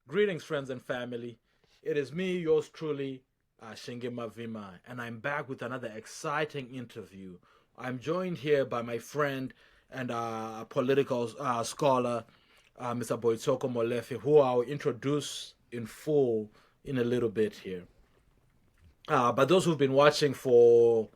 Greetings, friends and family. It is me, yours truly, Shinge Mavima, and I'm back with another exciting interview. I'm joined here by my friend and political scholar, Mr. Boitshoko Molefhi, who I'll introduce in full in a little bit here. But those who've been watching for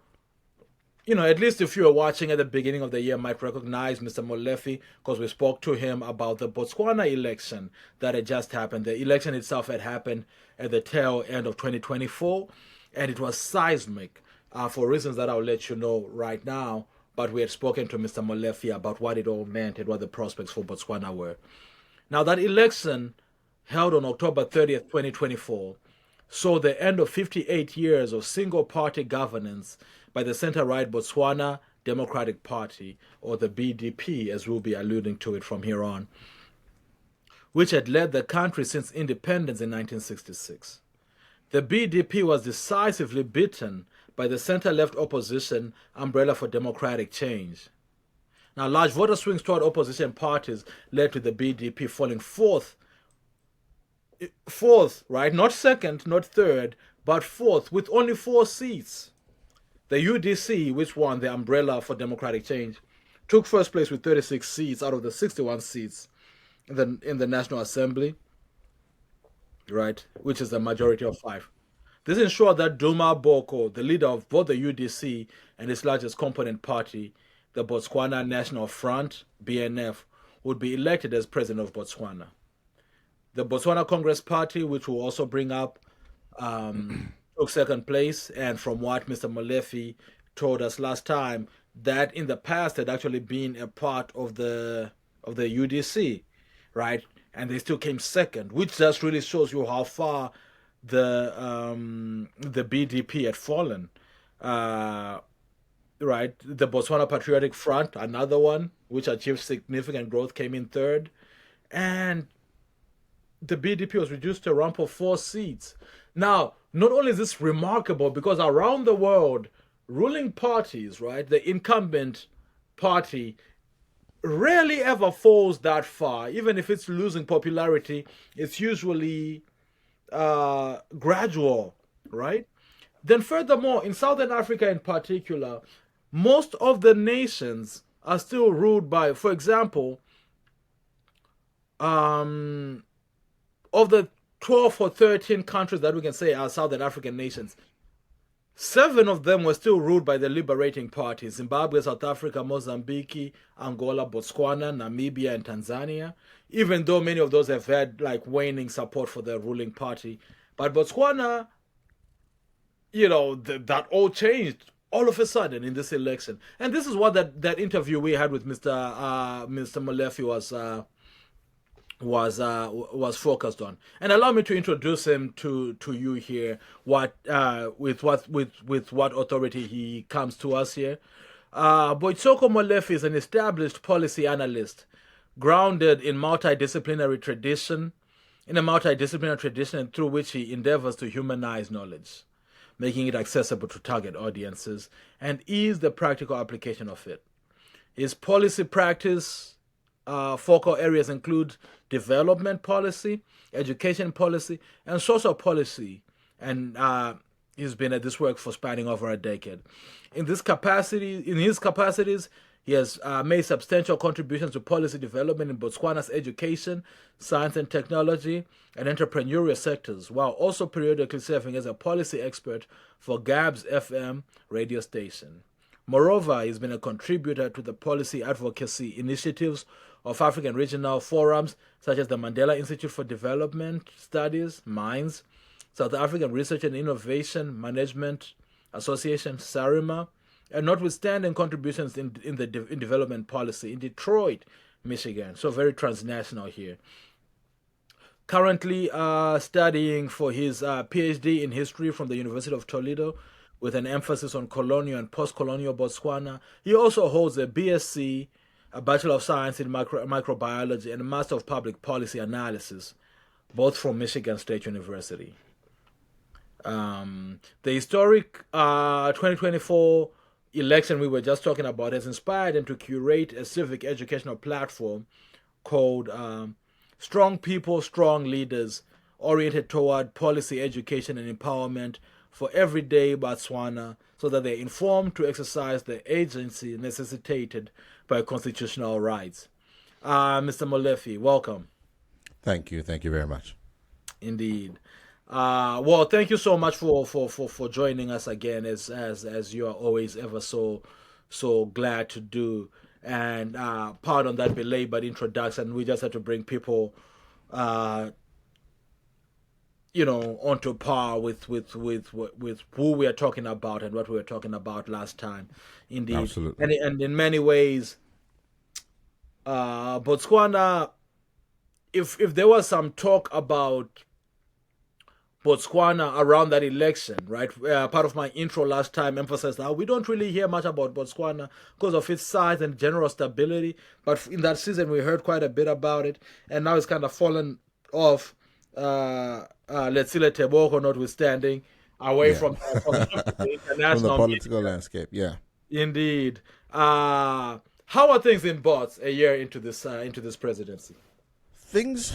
at least if you were watching at the beginning of the year, might recognize Mr. Molefi because we spoke to him about the Botswana election that had just happened. The election itself had happened at the tail end of 2024, and it was seismic for reasons that I'll let you know right now. But we had spoken to Mr. Molefi about what it all meant and what the prospects for Botswana were. Now, that election held on October 30th, 2024, saw the end of 58 years of single party governance by the center right Botswana Democratic Party, or the BDP, as we'll be alluding to it from here on, which had led the country since independence in 1966. The BDP was decisively beaten by the center left opposition umbrella for democratic change. Now, large voter swings toward opposition parties led to the BDP falling fourth, right? Not second, not third, but fourth, with only 4 seats. The UDC, which won the umbrella for democratic change, took first place with 36 seats out of the 61 seats in the National Assembly, right? Which is the majority of 5. This ensured that Duma Boko, the leader of both the UDC and its largest component party, the Botswana National Front, BNF, would be elected as president of Botswana. The Botswana Congress Party, which we'll also bring up, took second place. And from what Mr. Molefi told us last time, that in the past had actually been a part of the UDC, right? And they still came second, which just really shows you how far the BDP had fallen. Right, the Botswana Patriotic Front, another one which achieved significant growth, came in third, and the BDP was reduced to a rump of 4 seats. Now, not only is this remarkable, because around the world, ruling parties, right, the incumbent party, rarely ever falls that far. Even if it's losing popularity, it's usually gradual, right? Then, furthermore, in Southern Africa in particular, most of the nations are still ruled by, for example, of the 12 or 13 countries that we can say are Southern African nations, 7 of them were still ruled by the liberating parties: Zimbabwe, South Africa, Mozambique, Angola, Botswana, Namibia, and Tanzania, even though many of those have had like waning support for the ruling party. But Botswana, that all changed all of a sudden in this election. And this is what that interview we had with Mr. Molefi was focused on. And allow me to introduce him to you here. With what authority he comes to us here. Boitshoko Molefhi is an established policy analyst, grounded in a multidisciplinary tradition, and through which he endeavors to humanize knowledge, making it accessible to target audiences, and ease the practical application of it. His policy practice focal areas include development policy, education policy, and social policy, and he's been at this work for spanning over a decade. In his capacities, he has made substantial contributions to policy development in Botswana's education, science and technology, and entrepreneurial sectors, while also periodically serving as a policy expert for GAB's FM radio station. Moreover, he's been a contributor to the policy advocacy initiatives of African regional forums such as the Mandela Institute for Development Studies, MINDS, South African Research and Innovation Management Association, SARIMA, and notwithstanding contributions in development policy in Detroit, Michigan. So very transnational here. Currently studying for his PhD in history from the University of Toledo with an emphasis on colonial and post-colonial Botswana. He also holds a BSc, a Bachelor of Science in Microbiology, and a Master of Public Policy Analysis, both from Michigan State University. The historic 2024 election we were just talking about has inspired him to curate a civic educational platform called strong people, strong leaders, oriented toward policy, education, and empowerment for everyday Botswana, so that they're informed to exercise the agency necessitated by constitutional rights. Mr. Molefhi, welcome. Thank you. Thank you very much. Indeed. Well, thank you so much for joining us again, as you are always ever so glad to do. And pardon that belabored introduction. We just had to bring people, uh, onto par with who we are talking about and what we were talking about last time. Indeed, Absolutely. and in many ways, Botswana. If there was some talk about Botswana around that election, right? Part of my intro last time emphasized how we don't really hear much about Botswana because of its size and general stability. But in that season, we heard quite a bit about it, and now it's kind of fallen off. Let's see, let Teboko notwithstanding, away Yeah. from the From the international political media. landscape. Yeah. Indeed. How are things in Bots a year into this presidency? Things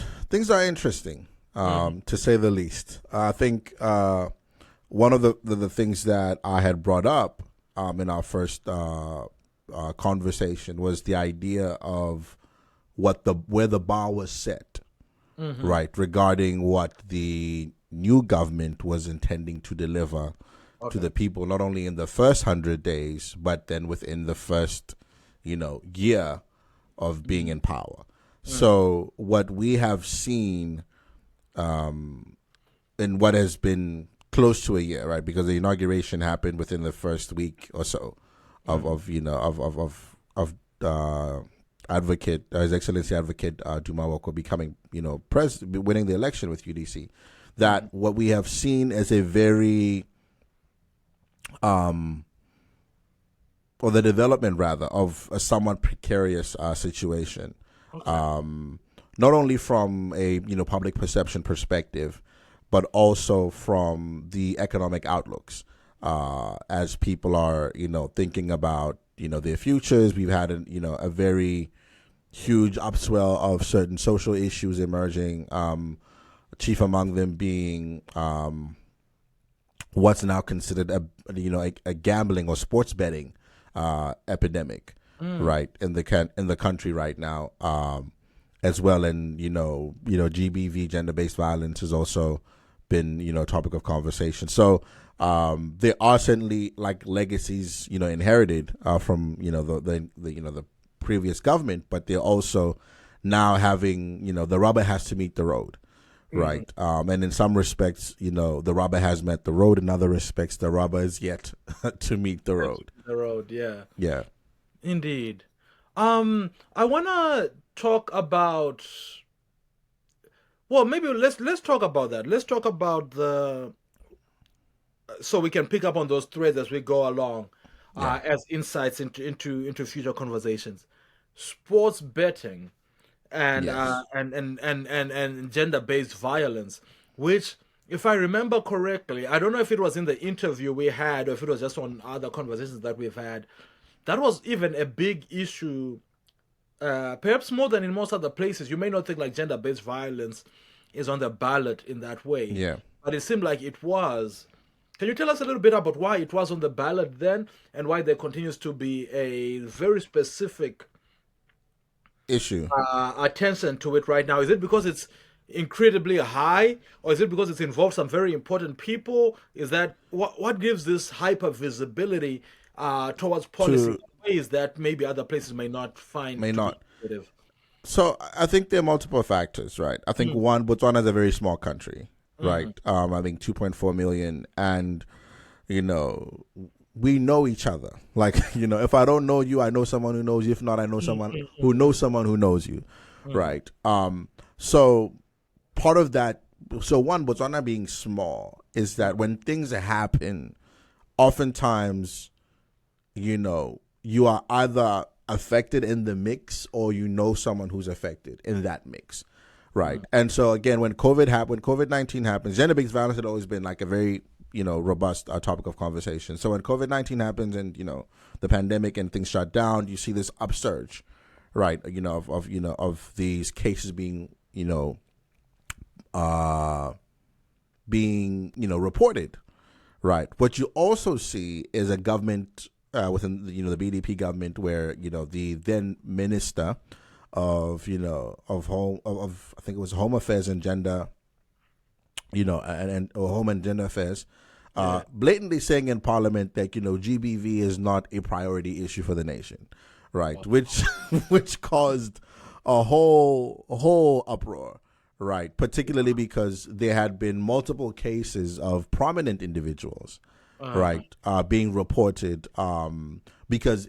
are interesting, to say the least. I think one of the things that I had brought up in our first conversation was the idea of where the bar was set, right, regarding what the new government was intending to deliver to Okay. the people, not only in the first 100 days, but then within the first, year of being in power. So what we have seen in what has been close to a year, right? Because the inauguration happened within the first week or so of advocate His Excellency Advocate Duma Wako becoming winning the election with UDC. That what we have seen is a very or the development rather of a somewhat precarious situation. Not only from a public perception perspective, but also from the economic outlooks. As people are thinking about their futures, we've had a very huge upswell of certain social issues emerging. Chief among them being what's now considered a gambling or sports betting epidemic, right, in the country right now, as well. And GBV, gender based violence, has also been topic of conversation. So there are certainly like legacies inherited from the previous government, but they're also now having the rubber has to meet the road. Right. And in some respects, the rubber has met the road. In other respects, the rubber is yet to meet the road. The road, yeah. Yeah. Indeed. I wanna talk about. Well, maybe let's talk about that. Let's talk about the so we can pick up on those threads as we go along, Yeah. as insights into future conversations. Sports betting and Yes. and gender-based violence, which, if I remember correctly, I don't know if it was in the interview we had or if it was just on other conversations that we've had. That was even a big issue, perhaps more than in most other places. You may not think like gender-based violence is on the ballot in that way, Yeah. but it seemed like it was. Can you tell us a little bit about why it was on the ballot then, and why there continues to be a very specific Issue. attention to it right now? Is it because it's incredibly high, or is it because it's involved some very important people? Is that what gives this hyper visibility towards policy To in ways that maybe other places may not find may to be not. negative? So I think there are multiple factors, right? I think one, Botswana is a very small country, right? I think 2.4 million, and you know we know each other. Like if I don't know you, I know someone who knows you. If not, I know someone who knows someone who knows you, right? So part of that. So one, Botswana being small is that when things happen, oftentimes you are either affected in the mix or someone who's affected in that mix, right? And so again, when COVID-19 happens, gender-based violence had always been like a very robust topic of conversation. So when COVID-19 happens and the pandemic and things shut down, you see this upsurge, right? Of these cases being being reported. Right. What you also see is a government within the BDP government where the then minister of of I think it was Home Affairs and Gender, or Home and Gender Affairs, blatantly saying in Parliament that GBV is not a priority issue for the nation, right? Wow. Which caused a whole uproar. Right, particularly because there had been multiple cases of prominent individuals, right, being reported because,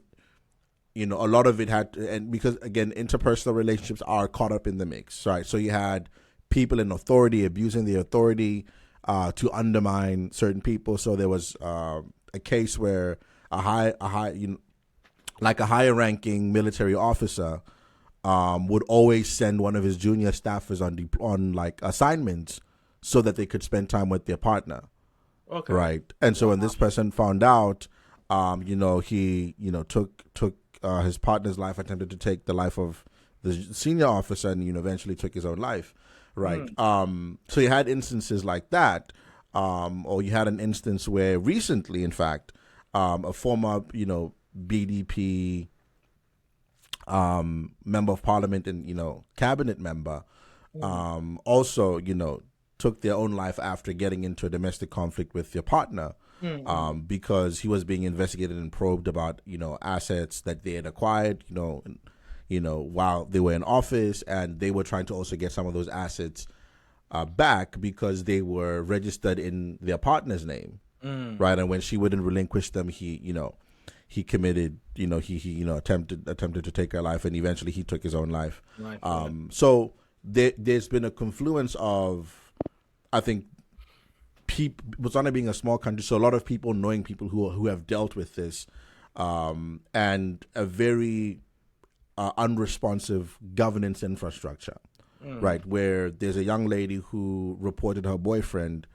a lot of it had to, and because, again, interpersonal relationships are caught up in the mix, right? So you had people in authority abusing the authority to undermine certain people. So there was a case where a higher ranking military officer would always send one of his junior staffers on assignments so that they could spend time with their partner. Okay. Right. And so when this person found out, he took his partner's life, attempted to take the life of the senior officer, and eventually took his own life. Right. So you had instances like that, or you had an instance where recently, in fact, a former BDP member of parliament and cabinet member also took their own life after getting into a domestic conflict with their partner, because he was being investigated and probed about assets that they had acquired while they were in office, and they were trying to also get some of those assets back because they were registered in their partner's name, right? And when she wouldn't relinquish them, he committed, he attempted to take her life, and eventually he took his own life. Right. So there's been a confluence of, I think, Botswana being a small country, so a lot of people knowing people who have dealt with this, and a very unresponsive governance infrastructure, right? Where there's a young lady who reported her boyfriend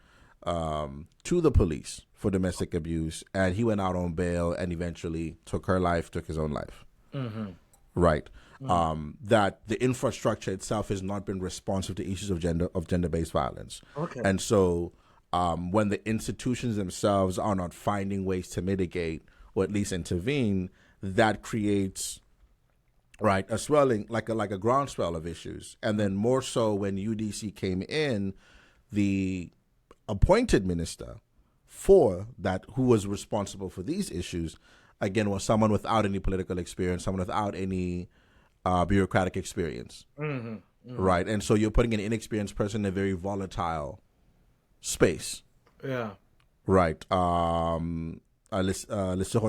to the police for domestic abuse, and he went out on bail and eventually took his own life. Right. That the infrastructure itself has not been responsive to issues of gender-based violence. Okay. And so when the institutions themselves are not finding ways to mitigate or at least intervene, that creates, right, a swelling, like a groundswell of issues. And then more so when UDC came in, the appointed minister for that, who was responsible for these issues, again, was someone without any political experience, someone without any bureaucratic experience, right? And so you're putting an inexperienced person in a very volatile space. Yeah. Right. Lesego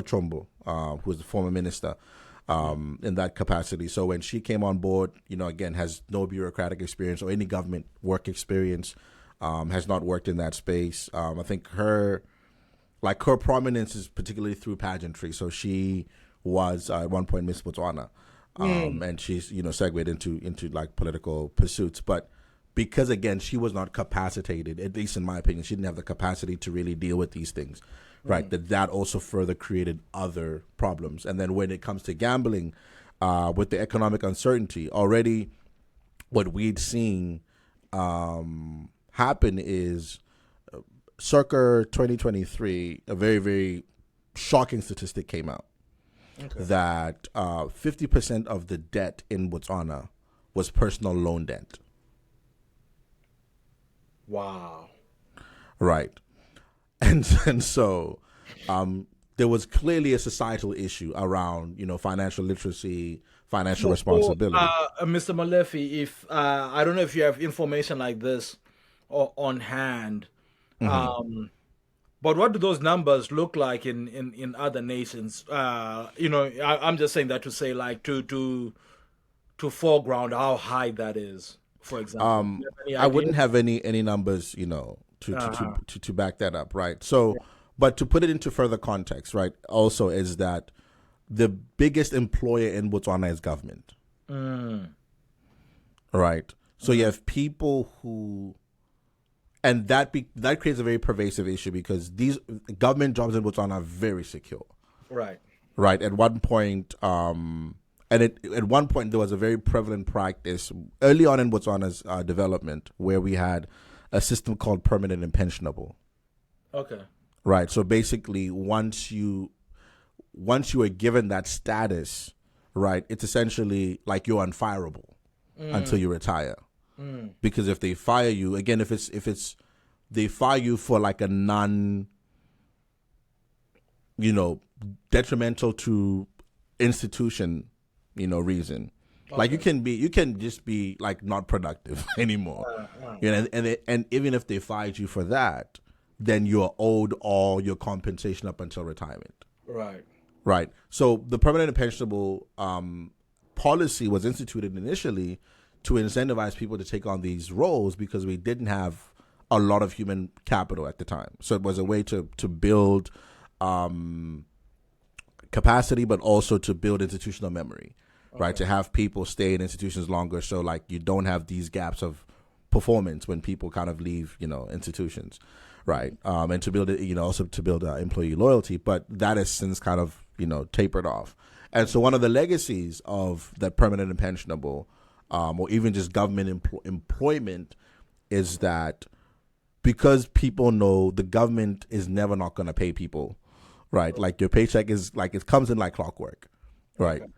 Chombo, who was the former minister, in that capacity. So when she came on board, again, has no bureaucratic experience or any government work experience, has not worked in that space. I think her prominence is particularly through pageantry. So she was at one point Miss Botswana, and she's segued into like political pursuits. But because again, she was not capacitated, at least in my opinion, she didn't have the capacity to really deal with these things. Right, that also further created other problems. And then when it comes to gambling, with the economic uncertainty, already what we'd seen happen is circa 2023, a very, very shocking statistic came out that 50% of the debt in Botswana was personal loan debt. Wow. Right. And so there was clearly a societal issue around, financial literacy, financial responsibility. Mr. Molefhi, if I don't know if you have information like this on hand, but what do those numbers look like in other nations? I'm just saying that to say, like, to foreground how high that is, for example. I wouldn't have any numbers, to back that up, right? So, but to put it into further context, right, also is that the biggest employer in Botswana is government. Right? So you have people who, and that creates a very pervasive issue because these government jobs in Botswana are very secure. Right. Right. At one point, and at one point there was a very prevalent practice early on in Botswana's development where we had a system called permanent and pensionable. Okay. Right. So basically, once you are given that status, right, it's essentially like you're unfireable until you retire. Because if they fire you again, if it's they fire you for like a non, detrimental to institution, reason. Okay. Like you can just be like not productive anymore. And even if they fired you for that, then you're owed all your compensation up until retirement. Right. Right. So the permanent and pensionable policy was instituted initially to incentivize people to take on these roles because we didn't have a lot of human capital at the time. So it was a way to build capacity, but also to build institutional memory, right? To have people stay in institutions longer, so like you don't have these gaps of performance when people kind of leave, institutions, right? And to build it, also to build employee loyalty. But that has since kind of, tapered off. And so one of the legacies of that permanent and pensionable, or even just government employment, is that because people know the government is never not going to pay people, right? Like your paycheck is like it comes in like clockwork, right? Okay.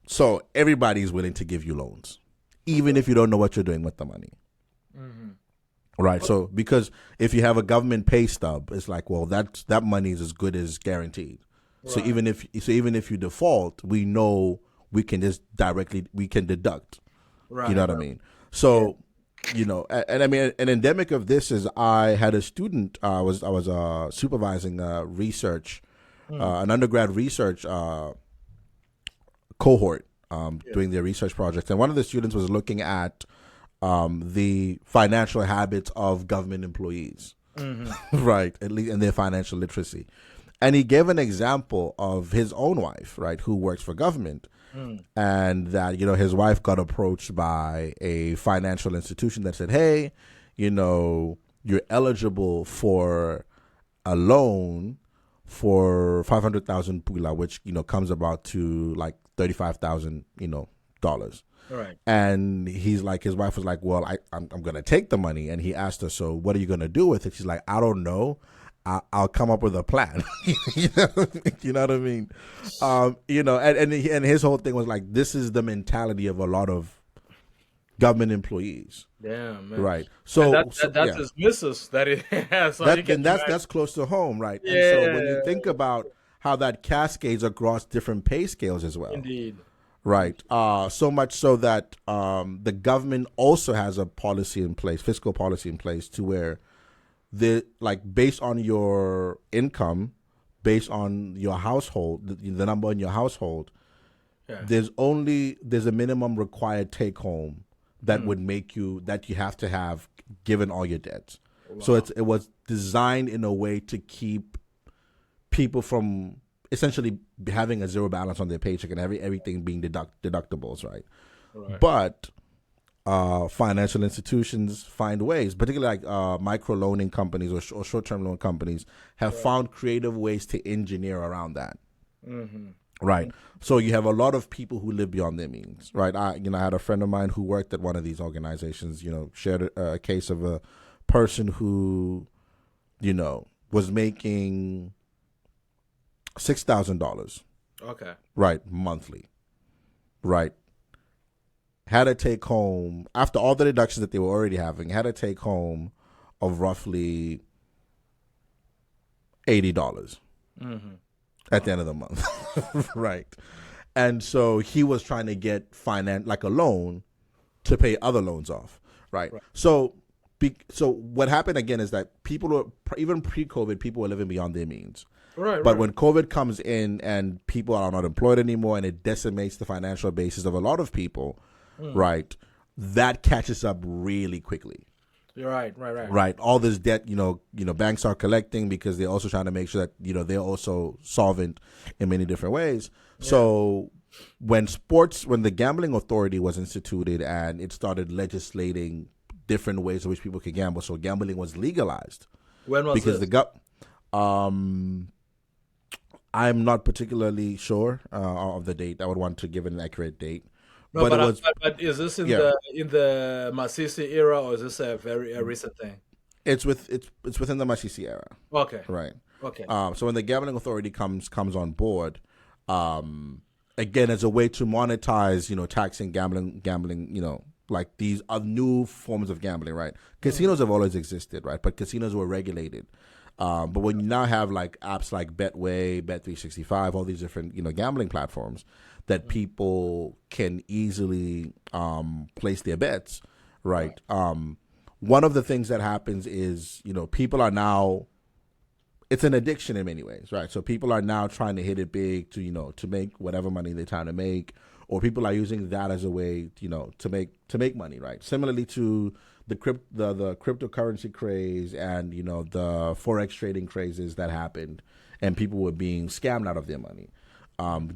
So everybody's willing to give you loans, even if you don't know what you're doing with the money, right? So because if you have a government pay stub, it's like, well, that money is as good as guaranteed. Right. So even if you default, we know we can deduct. Right. You know what I mean? So. And I mean, an endemic of this is I had a student. I was supervising research, an undergrad research cohort doing their research project, and one of the students was looking at the financial habits of government employees, right? At least in their financial literacy, and he gave an example of his own wife, right, who works for government. And that, his wife got approached by a financial institution that said, hey, you're eligible for a loan for 500,000 pula, which, comes about to like $35,000, dollars. Right. And his wife was like, well, I'm going to take the money. And he asked her, so what are you going to do with it? She's like, I don't know. I'll come up with a plan. You know what I mean? And his whole thing was like, this is the mentality of a lot of government employees. Yeah, man. Right. So that's his missus that it has. So that's close to home, right? Yeah. And so when you think about how that cascades across different pay scales as well. Indeed. Right. So much so that the government also has a policy in place, fiscal policy in place, to where based on your income, based on your household, the number in your household, there's a minimum required take home that would make you have to have given all your debts. Wow. So it was designed in a way to keep people from essentially having a zero balance on their paycheck and everything being deductibles, right? But financial institutions find ways, particularly like micro loaning companies or short-term loan companies, have found creative ways to engineer around that. Right. So you have a lot of people who live beyond their means. Right. I had a friend of mine who worked at one of these organizations. Shared a case of a person who, was making $6,000. Okay. Right. Monthly. Right. Had a take home, after all the deductions that they were already having, had a take home of roughly $80 at the end of the month. Right. And so he was trying to get like a loan to pay other loans off. Right. So what happened again is that people were, even pre-COVID, people were living beyond their means. But when COVID comes in and people are not employed anymore and it decimates the financial basis of a lot of people, right, that catches up really quickly. You're right. Right. All this debt, banks are collecting because they're also trying to make sure that, they're also solvent in many different ways. Yeah. So when the gambling authority was instituted and it started legislating different ways in which people could gamble, so gambling was legalized. When was because this? I'm not particularly sure of the date. I would want to give it an accurate date, No, but it was but is this yeah. in the Masisi era, or is this a recent thing? It's within the Masisi era, Okay, right? okay, So when the gambling authority comes on board, again as a way to monetize, taxing gambling, like these are new forms of gambling, right? Casinos have always existed, right? But casinos were regulated. But when you now have like apps like Betway, Bet365, all these different gambling platforms that people can easily place their bets, right? One of the things that happens is people are now, it's an addiction in many ways, right? So people are now trying to hit it big to make whatever money they're trying to make, or people are using that as a way to make money, right? Similarly to the cryptocurrency craze and the forex trading crazes that happened, and people were being scammed out of their money.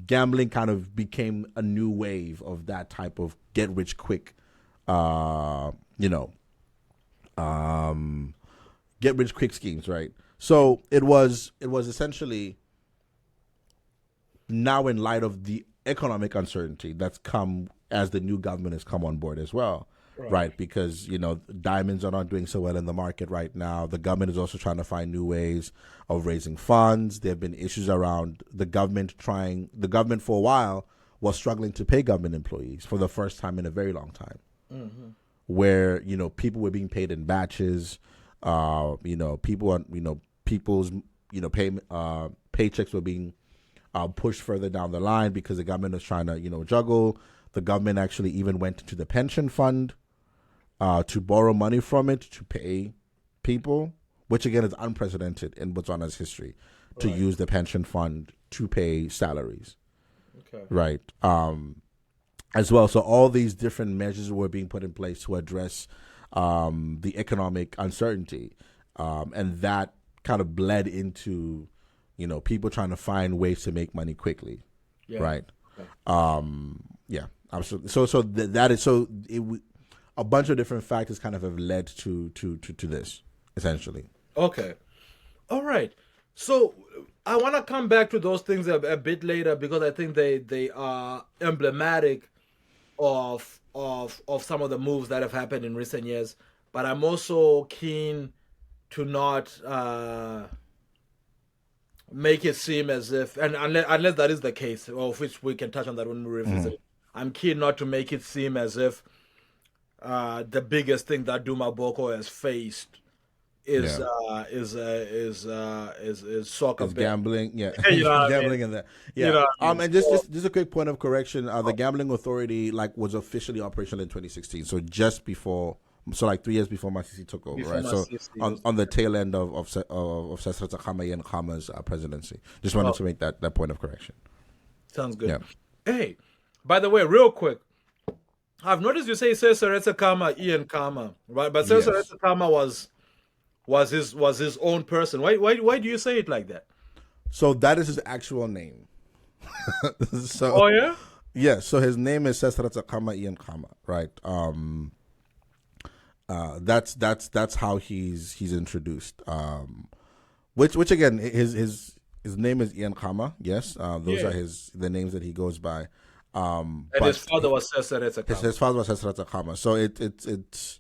Gambling kind of became a new wave of that type of get rich quick, get rich quick schemes, right? So it was essentially, now in light of the economic uncertainty that's come as the new government has come on board as well, right? Because diamonds are not doing so well in the market right now. The government is also trying to find new ways of raising funds. There have been issues around the government for a while was struggling to pay government employees for the first time in a very long time, where people were being paid in batches. People's paychecks were being pushed further down the line because the government was trying to juggle. The government actually even went into the pension fund to borrow money from it to pay people, which again is unprecedented in Botswana's history, to use the pension fund to pay salaries. okay, Right. As well. So all these different measures were being put in place to address the economic uncertainty. And that kind of bled into, people trying to find ways to make money quickly. yeah, Right. okay. Yeah, absolutely. A bunch of different factors kind of have led to this, essentially. Okay. All right. So I want to come back to those things a bit later because I think they are emblematic of some of the moves that have happened in recent years. But I'm also keen to not make it seem as if, and unless that is the case, of which we can touch on that when we revisit it. I'm keen not to make it seem as if the biggest thing that Duma Boko has faced is Yeah. soccer It's betting. gambling, yeah, You know what I mean? gambling and that, You yeah. know what I mean? And just a quick point of correction: the gambling authority was officially operational in 2016, so just before, so like 3 years before Masisi took over, Before right? So Masisi on the tail end of Sesrata Khama and Khama's presidency. Just wanted oh, to make that point of correction. sounds good. Yeah. Hey, by the way, real quick, I've noticed you say Sesareta Kama, Ian Kama, right? But Yes. Sesareta Kama was his own person. Why do you say it like that? So that is his actual name. So Oh yeah. yeah, so his name is Sesrata Khama Ian Khama, right? That's how he's introduced. Which again, his name is Ian Khama. Yes, those Yeah. are the names that he goes by. And his But father was Sesareta Kama. his father was Sesrata Khama, so it's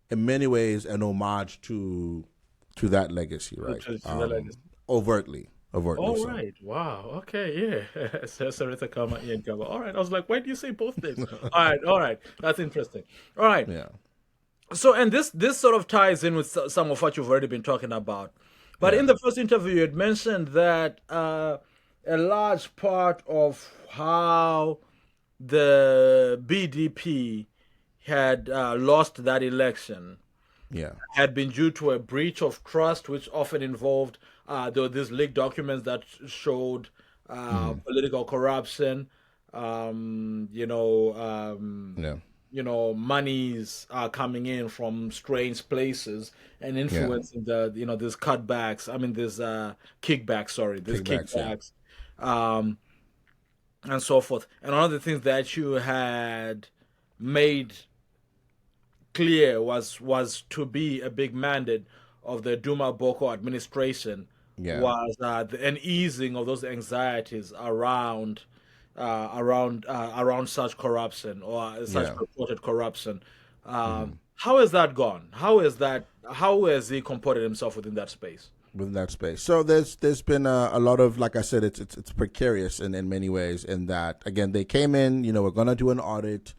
in many ways an homage to that legacy, right? To the legacy. Overtly All so. right. Wow. Okay. Yeah. Sesareta Kama, Ian Kama. All right. I was like, why do you say both names? All right. All right. That's interesting. All right. Yeah, So, and this sort of ties in with some of what you've already been talking about. But yeah, in the first interview, you had mentioned that a large part of how the BDP had lost that election yeah, had been due to a breach of trust, which often involved there were these leaked documents that showed political corruption, um, you know, um, yeah, monies are coming in from strange places and yeah. influencing the these cutbacks. I mean, these kickbacks. Sorry, these Kickbacks, yeah, kickbacks, um, and so forth. And one of the things that you had made clear was to be a big mandate of the Duma Boko administration Yeah. was an easing of those anxieties around such corruption or such Yeah. purported corruption. Hmm. How has that gone? How has he comported himself within that space? Within that space. So there's been a lot of, like I said, it's precarious in many ways. In that, again, they came in. We're gonna do an audit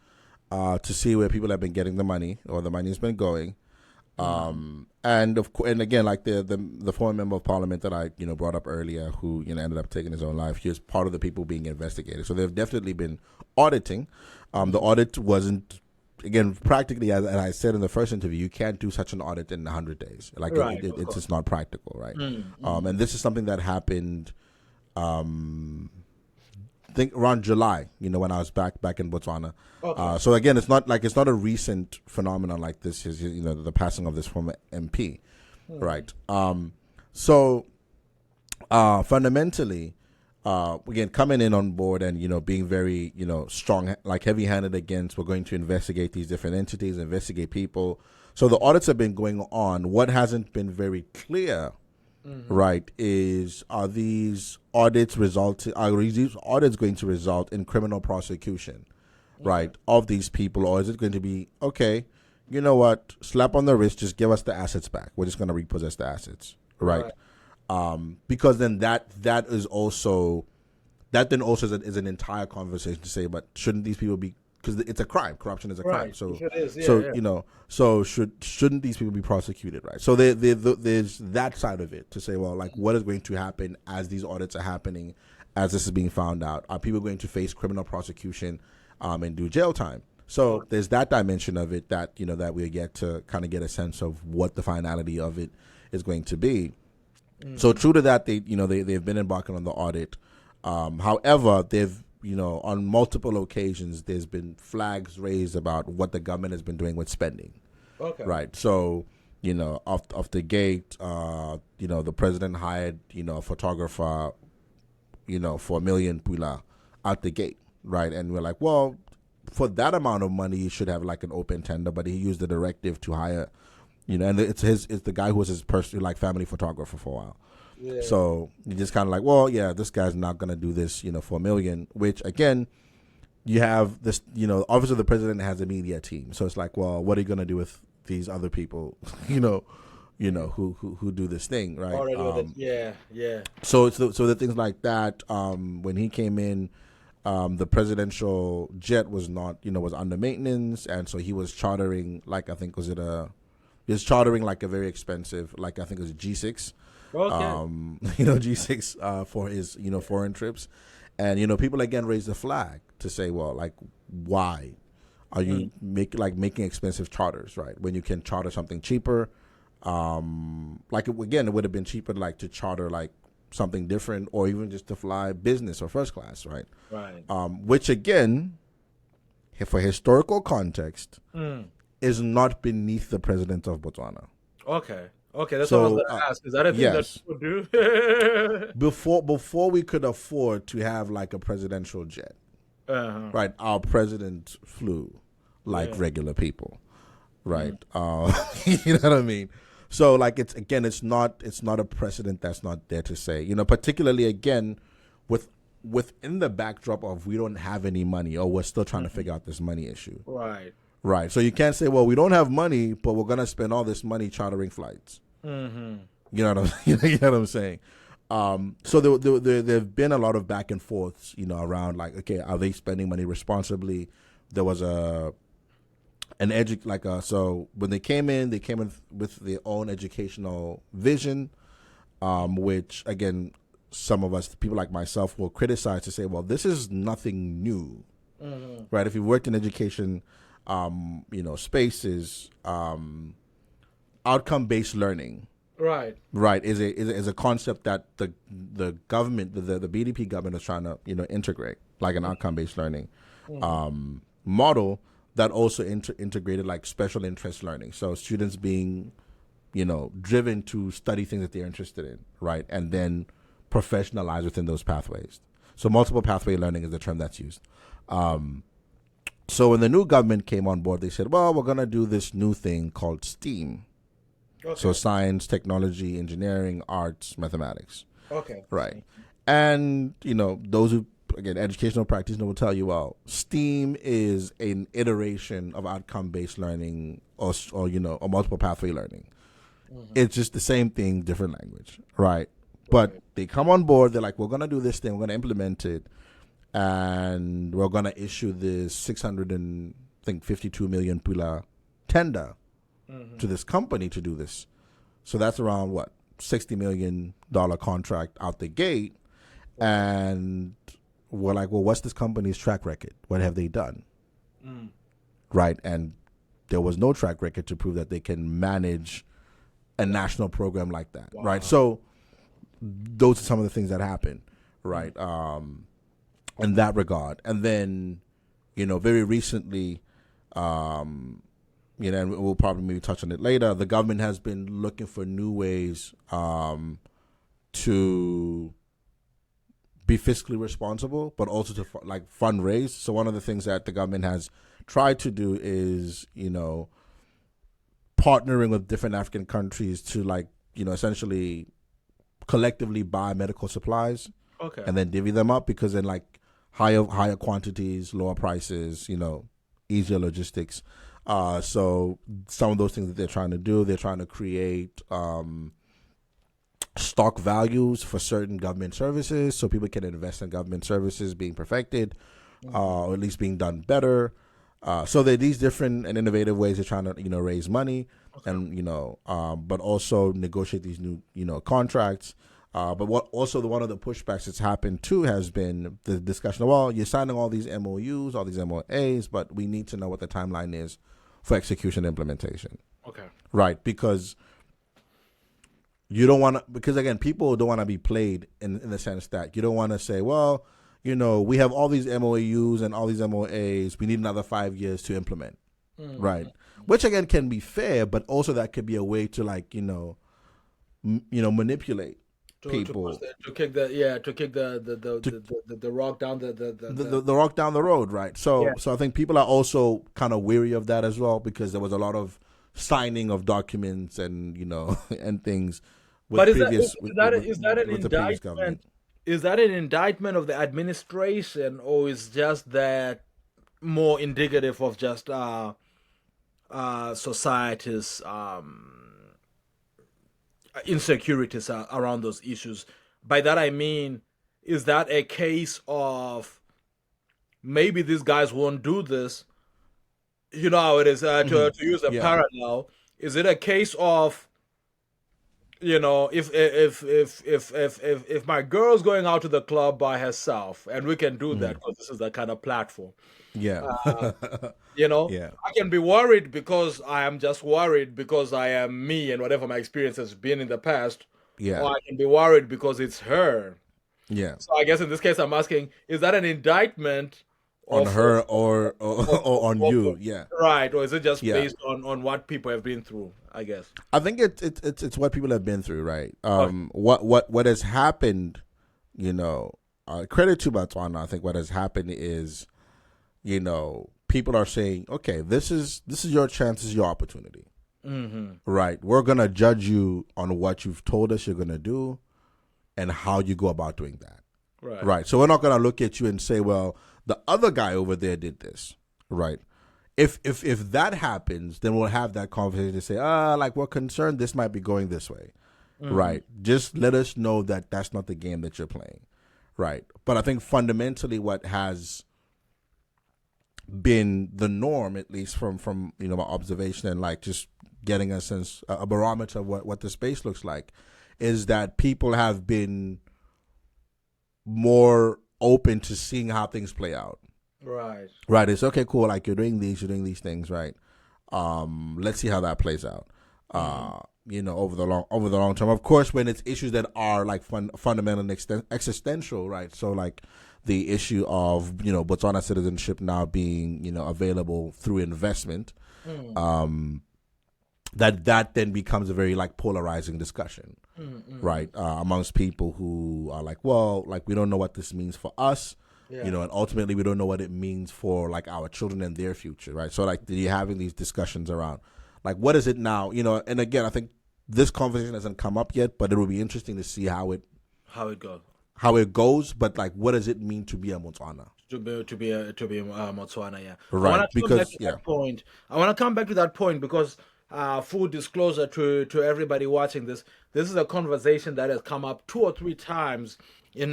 to see where people have been getting the money or the money has been going. And again, like the former member of parliament that I brought up earlier, who ended up taking his own life, he was part of the people being investigated. So they've definitely been auditing. The audit wasn't, again, practically, as I said in the first interview, you can't do such an audit in 100 days. Like Right, of it's course. just not practical, right? And this is something that happened. I think around July, when I was back in Botswana. Okay. So again, it's not a recent phenomenon like this. Is the passing of this former MP, right? So fundamentally, again, coming in on board and being very strong, like heavy-handed against, we're going to investigate these different entities, investigate people. So the audits have been going on. What hasn't been very clear, right, is are these audits going to result in criminal prosecution, right, of these people, or is it going to be, okay, you know what, slap on the wrist, just give us the assets back, we're just going to repossess the assets, right? Because then that then also is an entire conversation to say, but shouldn't these people be, because it's a crime, corruption is a crime, Right. so If it is, yeah, so yeah. so shouldn't these people be prosecuted, right? So there's that side of it to say, well, like, what is going to happen as these audits are happening, as this is being found out? Are people going to face criminal prosecution and do jail time? So there's that dimension of it that that we get to kind of get a sense of what the finality of it is going to be. So true to that, they've been embarking on the audit. However, they've on multiple occasions there's been flags raised about what the government has been doing with spending. Okay. Right. So off the gate, the president hired a photographer, for 1 million pula out the gate. Right. And we're like, well, for that amount of money, you should have like an open tender. But he used the directive to hire. And it's the guy who was his personal, like, family photographer for a while. Yeah. So you just kind of like, well, yeah, this guy's not going to do this, for 1 million, which again, you have this, obviously the president has a media team. So it's like, well, what are you going to do with these other people, who do this thing, right? Already with it. Yeah, yeah. So the things like that, when he came in, the presidential jet was not, was under maintenance. And so he was chartering, like, I think, he was chartering like a very expensive, like, I think it was G6. Okay. G6 for his, foreign trips. And, people again raised the flag to say, well, like, why are you making expensive charters, right? When you can charter something cheaper. Like, again, it would have been cheaper, like, to charter like something different, or even just to fly business or first class, right? Right. Which again, for historical context, is not beneath the president of Botswana. Okay. Okay, that's what I So was going to ask. Is that a thing yes, that people do? before we could afford to have like a presidential jet, right? Our president flew like regular people, right? You know what I mean? So like, it's not a precedent that's not there to say, particularly again within the backdrop of we don't have any money, or we're still trying to figure out this money issue. Right. Right. So you can't say, well, we don't have money, but we're going to spend all this money chartering flights. You know what I'm saying? So there have been a lot of back and forths, around like, okay, are they spending money responsibly? There was so when they came in with their own educational vision, which again, some of us, people like myself, will criticize to say, well, this is nothing new, right? If you worked in education, spaces, outcome-based learning, right, is a concept that the government, the BDP government, is trying to integrate, like an outcome-based learning model that also integrated like special interest learning. So students being, driven to study things that they're interested in, right, and then professionalize within those pathways. So multiple pathway learning is the term that's used. So when the new government came on board, they said, well, we're going to do this new thing called STEAM, So Okay. science, technology, engineering, arts, mathematics. Okay. Right. And, those who, again, educational practitioner will tell you, well, STEAM is an iteration of outcome based learning or multiple pathway learning. Mm-hmm. It's just the same thing, different language. Right. But Right. they come on board, they're like, we're going to do this thing, we're going to implement it, and we're going to issue this 52 million pula tender Mm-hmm. to this company to do this. So that's around what, $60 million contract out the gate. Wow. And we're like, well, what's this company's track record? What have they done? Mm. Right. And there was no track record to prove that they can manage a national program like that. Right. Wow. So those are some of the things that happen. Mm. Right. In that regard. And then, very recently, and we'll probably maybe touch on it later, the government has been looking for new ways to be fiscally responsible, but also to fundraise. So one of the things that the government has tried to do is, partnering with different African countries to essentially collectively buy medical supplies Okay. and then divvy them up, because then higher quantities, lower prices, easier logistics. So some of those things that they're trying to do, they're trying to create stock values for certain government services, so people can invest in government services being perfected, or at least being done better. So there are these different and innovative ways they're trying to raise money, Okay. and but also negotiate these new contracts. But one of the pushbacks that's happened too has been the discussion of, well, you're signing all these MOUs, all these MOAs, but we need to know what the timeline is for execution and implementation. Okay. Right, because you don't want to, because again, people don't want to be played in the sense that you don't want to say, well, we have all these MOUs and all these MOAs, we need another 5 years to implement. Mm. Right. Which again can be fair, but also that could be a way to manipulate people. To kick the rock down The rock down the road, right? yeah. So I think people are also kind of weary of that as well, because there was a lot of signing of documents and and things with But previous is that an with the previous government. indictment? Is that an indictment of the administration, or is just that more indicative of just society's insecurities around those issues? By that I mean, is that a case of maybe these guys won't do this? You know how it is. To use a Yeah. parallel, is it a case of, if my girl's going out to the club by herself, and we can do that because this is the kind of platform, Yeah. Yeah. I can be worried because I am just worried because I am me and whatever my experience has been in the past, Yeah. or I can be worried because it's her. Yeah. So I guess in this case, I'm asking: is that an indictment On of, her or on of you. Yeah. right, or is it just Yeah. based on what people have been through? I guess. I think it's what people have been through, right? Okay. What has happened, credit to Botswana. I think what has happened is, people are saying, okay, this is your chance, this is your opportunity, right? We're gonna judge you on what you've told us you're gonna do, and how you go about doing that, Right. right? So we're not gonna look at you and say, well, the other guy over there did this, right? If that happens, then we'll have that conversation to say, we're concerned this might be going this way, right? Just let us know that that's not the game that you're playing, right? But I think fundamentally, what has been the norm, at least from my observation and just getting a barometer of what the space looks like, is that people have been more open to seeing how things play out. Right. Right. It's okay, cool. You're doing these things, right? Let's see how that plays out. Over the long term. Of course, when it's issues that are fundamental and existential, right? So the issue of Botswana citizenship now being available through investment, that then becomes a very polarizing discussion, right? Amongst people who are we don't know what this means for us. Yeah. And ultimately we don't know what it means for our children and their future, right? So you're having these discussions around what is it now, and again, I think this conversation hasn't come up yet, but it will be interesting to see how it goes. How it goes, but like, what does it mean to be a Botswana? To be Botswana, yeah. Right, I want to come back because to that point. I want to come back to that point because full disclosure to everybody watching this. This is a conversation that has come up 2 or 3 times in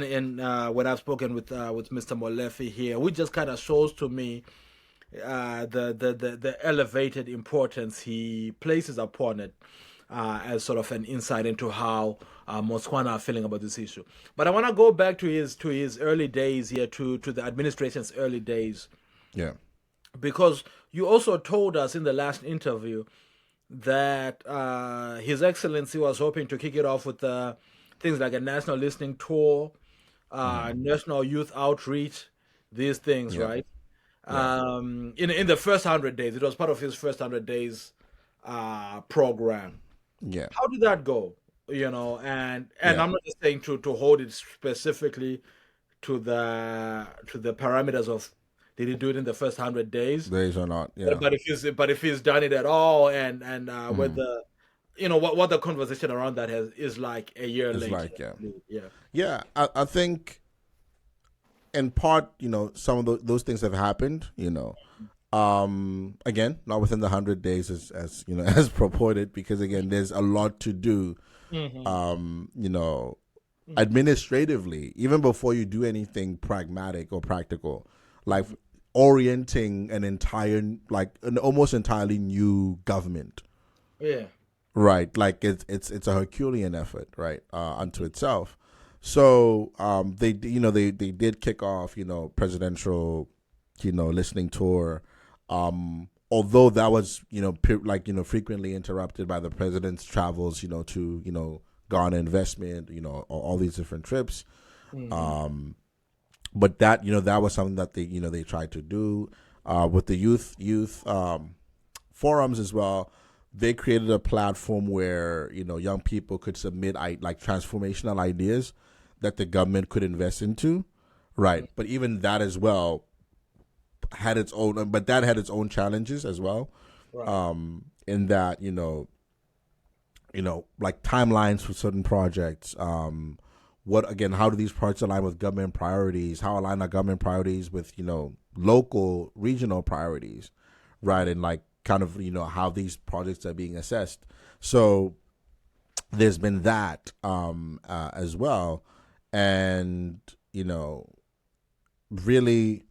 when I've spoken with Mr. Molefhi here, which just kind of shows to me the elevated importance he places upon it as sort of an insight into how Botswana are feeling about this issue. But I want to go back to his early days here, to the administration's early days, yeah, because you also told us in the last interview that His Excellency was hoping to kick it off with things like a national listening tour, national youth outreach, these things, yeah, right? yeah, In the first 100 days, it was part of his first 100 days program. yeah, How did that go? And yeah. I'm not just saying to hold it specifically to the parameters of did he do it in the first 100 days? Days or not, yeah. But if he's done it at all, and Mm. whether what the conversation around that is like a year It's later. like, yeah, Yeah. yeah. I think in part, some of those things have happened. Again, not within the 100 days as as purported, because again, there's a lot to do. Administratively, even before you do anything pragmatic or practical, like orienting an entire, like an almost entirely new government, Yeah. right? Like it's a Herculean effort, right, unto itself. So they did kick off presidential listening tour, although that was frequently interrupted by the president's travels to Ghana investment, all these different trips. But that was something that they tried to do with the youth forums as well. They created a platform where young people could submit like transformational ideas that the government could invest into, right? But even that as well had its own, but that had its own challenges as well. Right. In that like timelines for certain projects. How do these projects align with government priorities? How align our government priorities with local, regional priorities, right? And like kind of how these projects are being assessed. So there's been that as well, and really,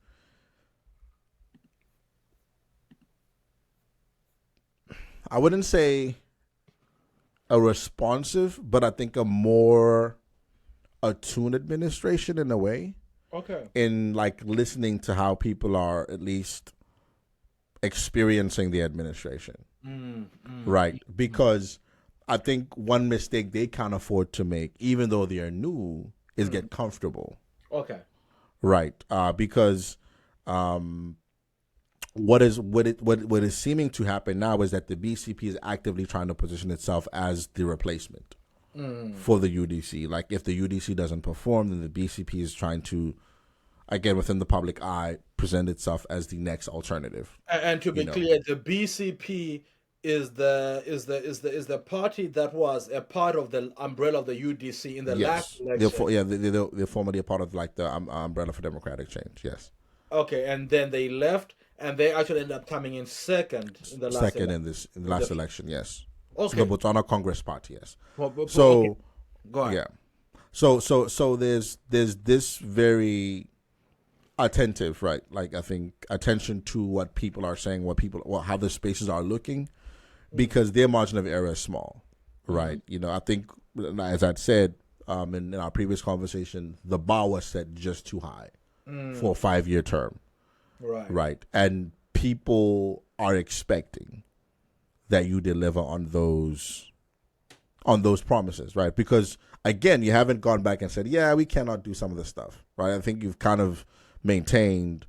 I wouldn't say a responsive, but I think a more attuned administration in a way, Okay. in like listening to how people are at least experiencing the administration, right? Because I think one mistake they can't afford to make, even though they are new, is get comfortable, Okay. right? Because what is seeming to happen now is that the BCP is actively trying to position itself as the replacement for the UDC. Like if the UDC doesn't perform, then the BCP is trying to, again within the public eye, present itself as the next alternative. And to be clear, the BCP is the party that was a part of the umbrella of the UDC in the last Yes, election. they're formerly a part of like the umbrella for democratic change. Yes, Okay, and then they left, and they actually ended up coming in second in the last second election. in the last election. Yes, so the Okay. Botswana Congress Party. Yes, Okay. so Go ahead. yeah, so there's this very attentive, right? Like I think attention to what people are saying, how the spaces are looking, because their margin of error is small, right? I think, as I'd said in our previous conversation, the bar was set just too high for a 5-year term, Right. right? And people are expecting that you deliver on those promises, right? Because again, you haven't gone back and said, yeah, we cannot do some of this stuff, right? I think you've kind of maintained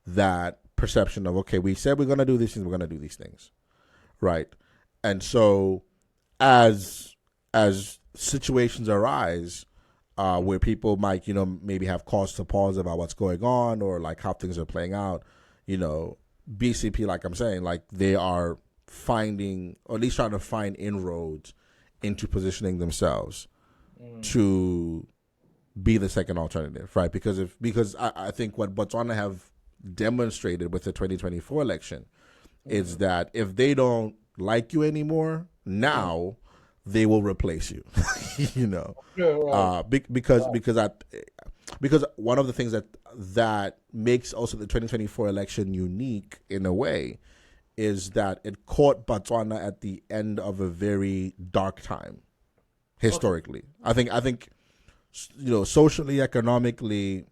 that perception of, okay, we said we're going to do these things, we're going to do these things, right? And so as situations arise where people might maybe have cause to pause about what's going on or like how things are playing out, BCP, like I'm saying, like they are finding, or at least trying to find inroads into positioning themselves to be the second alternative, right? Because I think what Botswana have demonstrated with the 2024 election is that if they don't like you anymore, now they will replace you. You know, because one of the things that makes also the 2024 election unique in a way is that it caught Botswana at the end of a very dark time historically. I think socially, economically,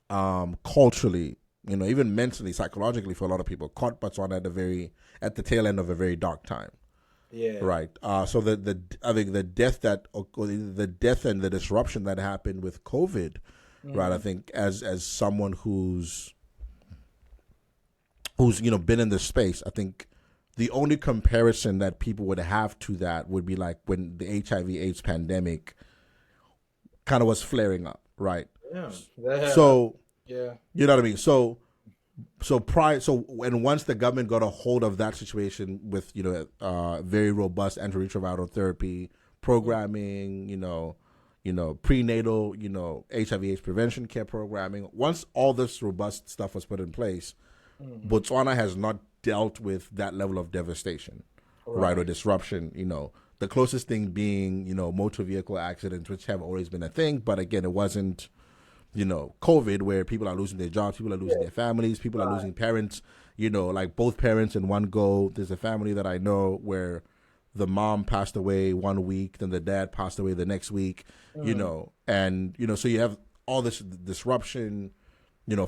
culturally, even mentally, psychologically, for a lot of people, caught Botswana at the tail end of a very dark time. Yeah. Right. So I think the death and the disruption that happened with COVID, right? I think as someone who's been in this space, I think the only comparison that people would have to that would be like when the HIV/AIDS pandemic kind of was flaring up, right? Yeah. So Yeah. you know what I mean. So once the government got a hold of that situation with very robust antiretroviral therapy programming, prenatal, HIV/AIDS prevention care programming. Once all this robust stuff was put in place, Botswana has not dealt with that level of devastation, right, or disruption. The closest thing being motor vehicle accidents, which have always been a thing, but again, it wasn't COVID, where people are losing their jobs, people are losing their families, people are losing parents, like both parents in one go. There's a family that I know where the mom passed away one week, then the dad passed away the next week, and, so you have all this disruption,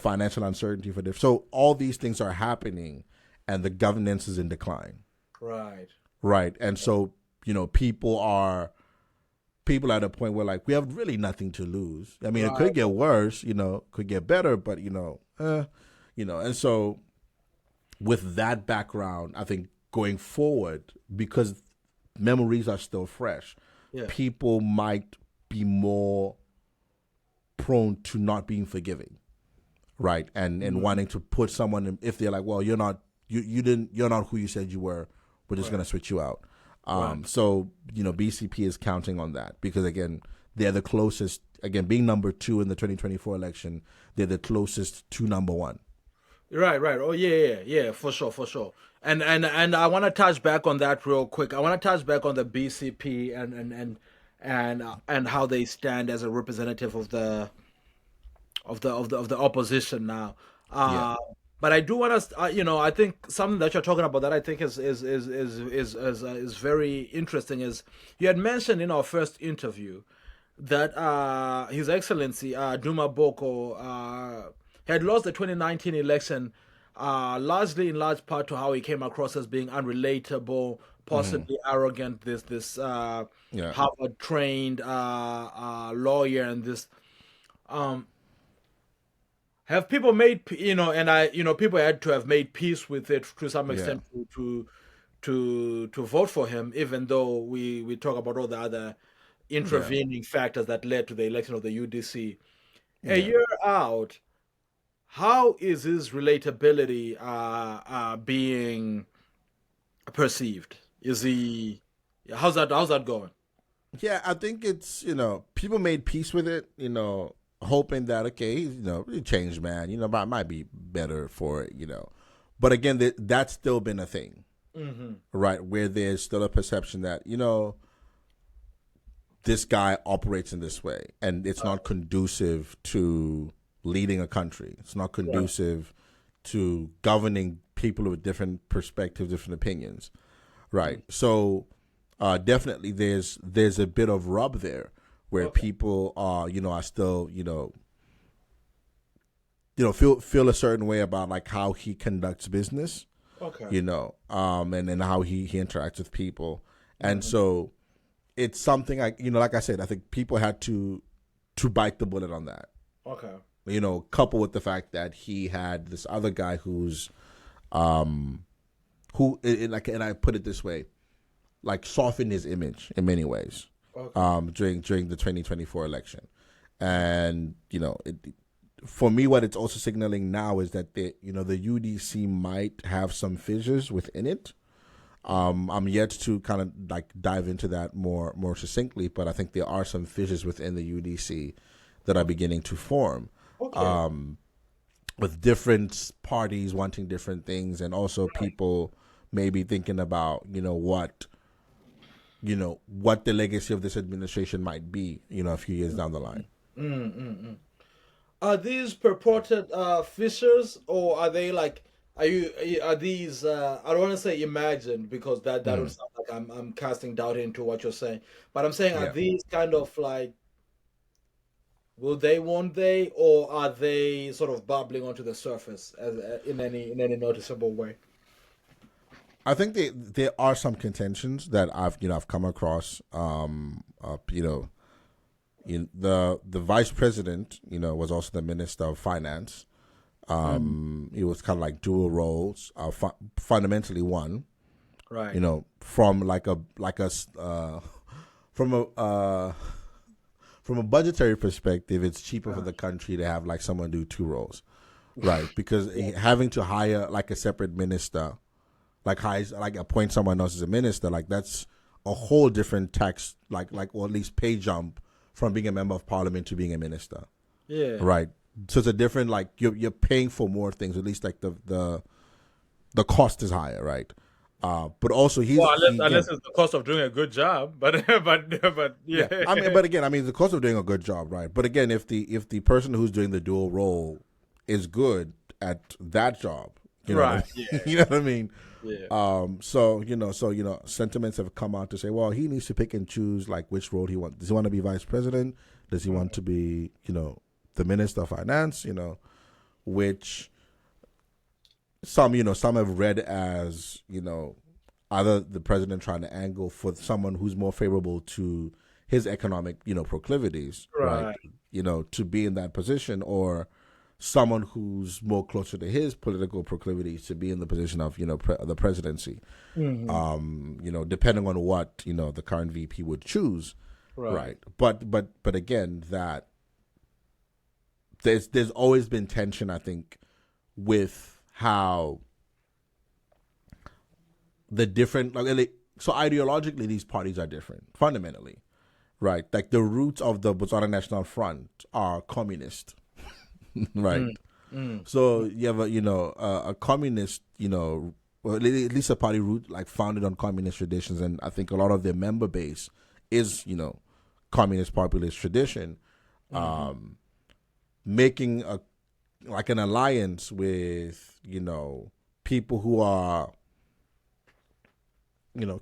financial uncertainty for this. So all these things are happening and the governance is in decline. Right. Right. And so, people are at a point where like we have really nothing to lose. I mean, it could get worse, could get better, but and so with that background, I think going forward, because memories are still fresh, people might be more prone to not being forgiving, right? And wanting to put someone in, if they're like, well, you're not who you said you were. We're just gonna switch you out. So, BCP is counting on that because, again, they're the closest, again, being number 2 in the 2024 election, they're the closest to number 1. Right. Oh, yeah, for sure. And I want to touch back on that real quick. I want to touch back on the BCP and how they stand as a representative of the opposition now. But I do want to, I think something that you're talking about that I think is very interesting is you had mentioned in our first interview that His Excellency Duma Boko had lost the 2019 election, largely in large part to how he came across as being unrelatable, possibly arrogant. This Harvard trained lawyer and this. Have people made people had to have made peace with it to some extent to vote for him, even though we talk about all the other intervening factors that led to the election of the UDC. A year out, how is his relatability being perceived? Is he how's that going? Yeah, I think it's people made peace with it, hoping that okay, he changed, man, but might be better for it, But again, that's still been a thing, right? Where there's still a perception that this guy operates in this way, and it's not conducive to leading a country. It's not conducive to governing people with different perspectives, different opinions, right? So definitely, there's a bit of rub there where people are still feel a certain way about like how he conducts business, and then how he interacts with people, and so it's something like I said, I think people had to bite the bullet on that. Coupled with the fact that he had this other guy who's and I put it this way, like softened his image in many ways. During the 2024 election, and for me, what it's also signaling now is that the UDC might have some fissures within it, I'm yet to kind of like dive into that more succinctly, but I think there are some fissures within the UDC that are beginning to form, Okay. with different parties wanting different things, and also people maybe thinking about what the legacy of this administration might be, a few years down the line. Are these purported fissures, or are they like? Are these? I don't want to say imagined because that would Mm. sound like I'm casting doubt into what you're saying. But I'm saying, are Yeah. these kind of like, will they, won't they, or are they sort of bubbling onto the surface as in any noticeable way? I think there are some contentions that I've come across. The vice president, was also the minister of finance. Mm, It was kind of like dual roles. Fundamentally, one, right. from from a from a budgetary perspective, it's cheaper for the country to have like someone do two roles, right? Because having to hire like a separate minister, like appoint someone else as a minister, like that's a whole different tax, or at least pay jump from being a member of parliament to being a minister, Yeah. right? So it's a different, like you're paying for more things. At least like the cost is higher, right? But also Well, unless he unless again, it's the cost of doing a good job, but but yeah. yeah. I mean, the cost of doing a good job, right? But again, if the person who's doing the dual role is good at that job, you know what I Right. mean? Yeah. You know what I mean? Yeah. So sentiments have come out to say, well, he needs to pick and choose like which role he wants. Does he want to be vice president? Does he want to be, the minister of finance? Which some have read as, either the president trying to angle for someone who's more favorable to his economic, proclivities, right? Right. To be in that position, or someone who's more closer to his political proclivities to be in the position of, the presidency. Depending on what, the current VP would choose, Right. right? But again, that there's always been tension, I think, with how the different, so ideologically these parties are different fundamentally, right? Like the roots of the Botswana National Front are communist, right? Mm, mm, So you have a communist, or at least a party root like founded on communist traditions, and I think a lot of their member base is communist populist tradition, making an alliance with people who are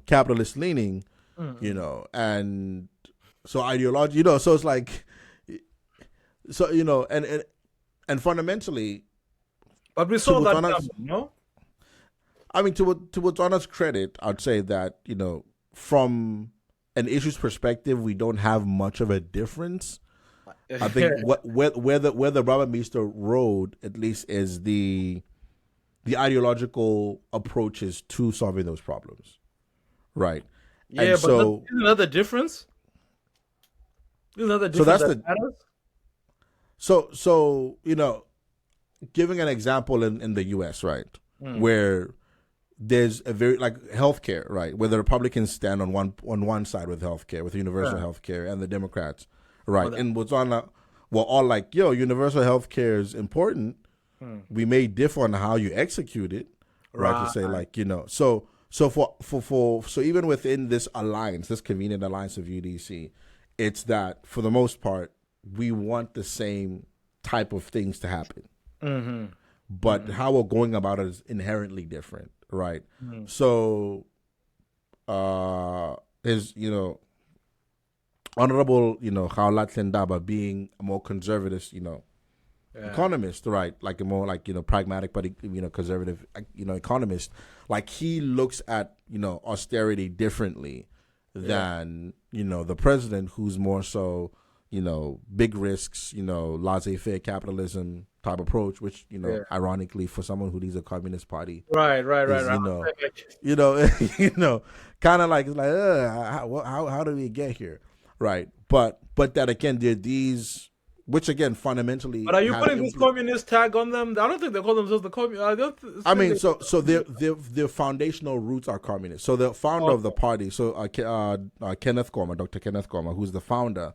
capitalist leaning, and so ideology, so it's like, so and fundamentally, but we to saw that Botswana's, coming, no? I mean, to Botswana's credit, I'd say that from an issues perspective, we don't have much of a difference. I think where the rubber meets the road, at least, is the ideological approaches to solving those problems, right? Yeah, And but so, isn't that the difference? Isn't that the so difference that's that the matters? so giving an example in the U.S., right, where there's a very like healthcare, right, where the Republicans stand on one side with healthcare, with universal Yeah. healthcare, and the Democrats, right, Oh, that- in Botswana, we're all like, yo, universal healthcare is important. We may differ on how you execute it, right? To Right. say like so so even within this alliance, this convenient alliance of UDC, it's that for the most part we want the same type of things to happen, but how we're going about it is inherently different, right? So, is honorable Khaolat Lendaba being a more conservative Yeah. economist, right? Like a more like pragmatic but conservative economist. Like he looks at austerity differently than the president, who's more so big risks, laissez-faire capitalism type approach, which Yeah. ironically for someone who leads a communist party Right. is kind of like, it's like how do we get here, right? But that again, there are these which again fundamentally But are you have putting this communist tag on them? I don't think they call themselves the communist. I mean, so their foundational roots are communist. So the founder of the party, so Kenneth Koma, Dr. Kenneth Koma, who's the founder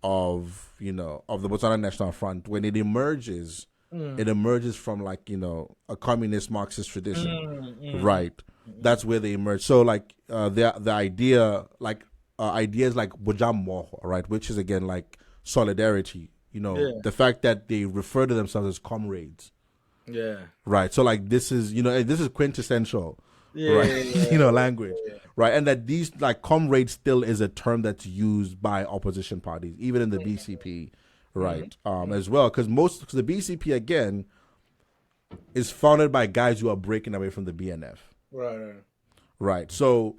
of of the Botswana National Front, when it emerges from like a communist Marxist tradition, right? That's where they emerge. So like the idea, like ideas like Bojam Moho, right, which is again like solidarity. The fact that they refer to themselves as comrades. Yeah. Right. So like this is this is quintessential, right? Language, right? And that these like comrades still is a term that's used by opposition parties, even in the BCP, right? As well, because the BCP again is founded by guys who are breaking away from the BNF. Right. So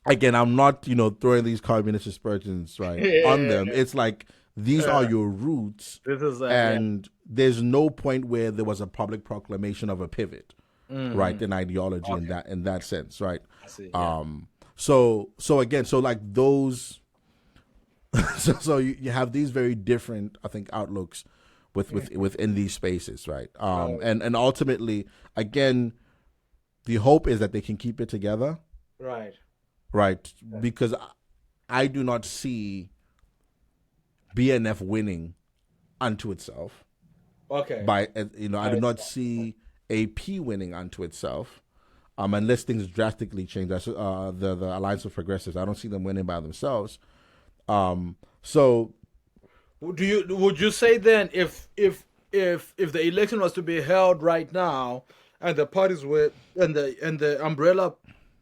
again, I'm not throwing these communist aspersions on them. It's like these are your roots, and there's no point where there was a public proclamation of a pivot, right, in ideology in that sense, right? I see, So again, so like those, so you have these very different, I think, outlooks within these spaces, right? And ultimately, again, the hope is that they can keep it together, right, because I do not see BNF winning unto itself. By I do not see AP winning unto itself, unless things drastically change. That's the Alliance of Progressives. I don't see them winning by themselves. So, would you say then if the election was to be held right now and the parties were and the umbrella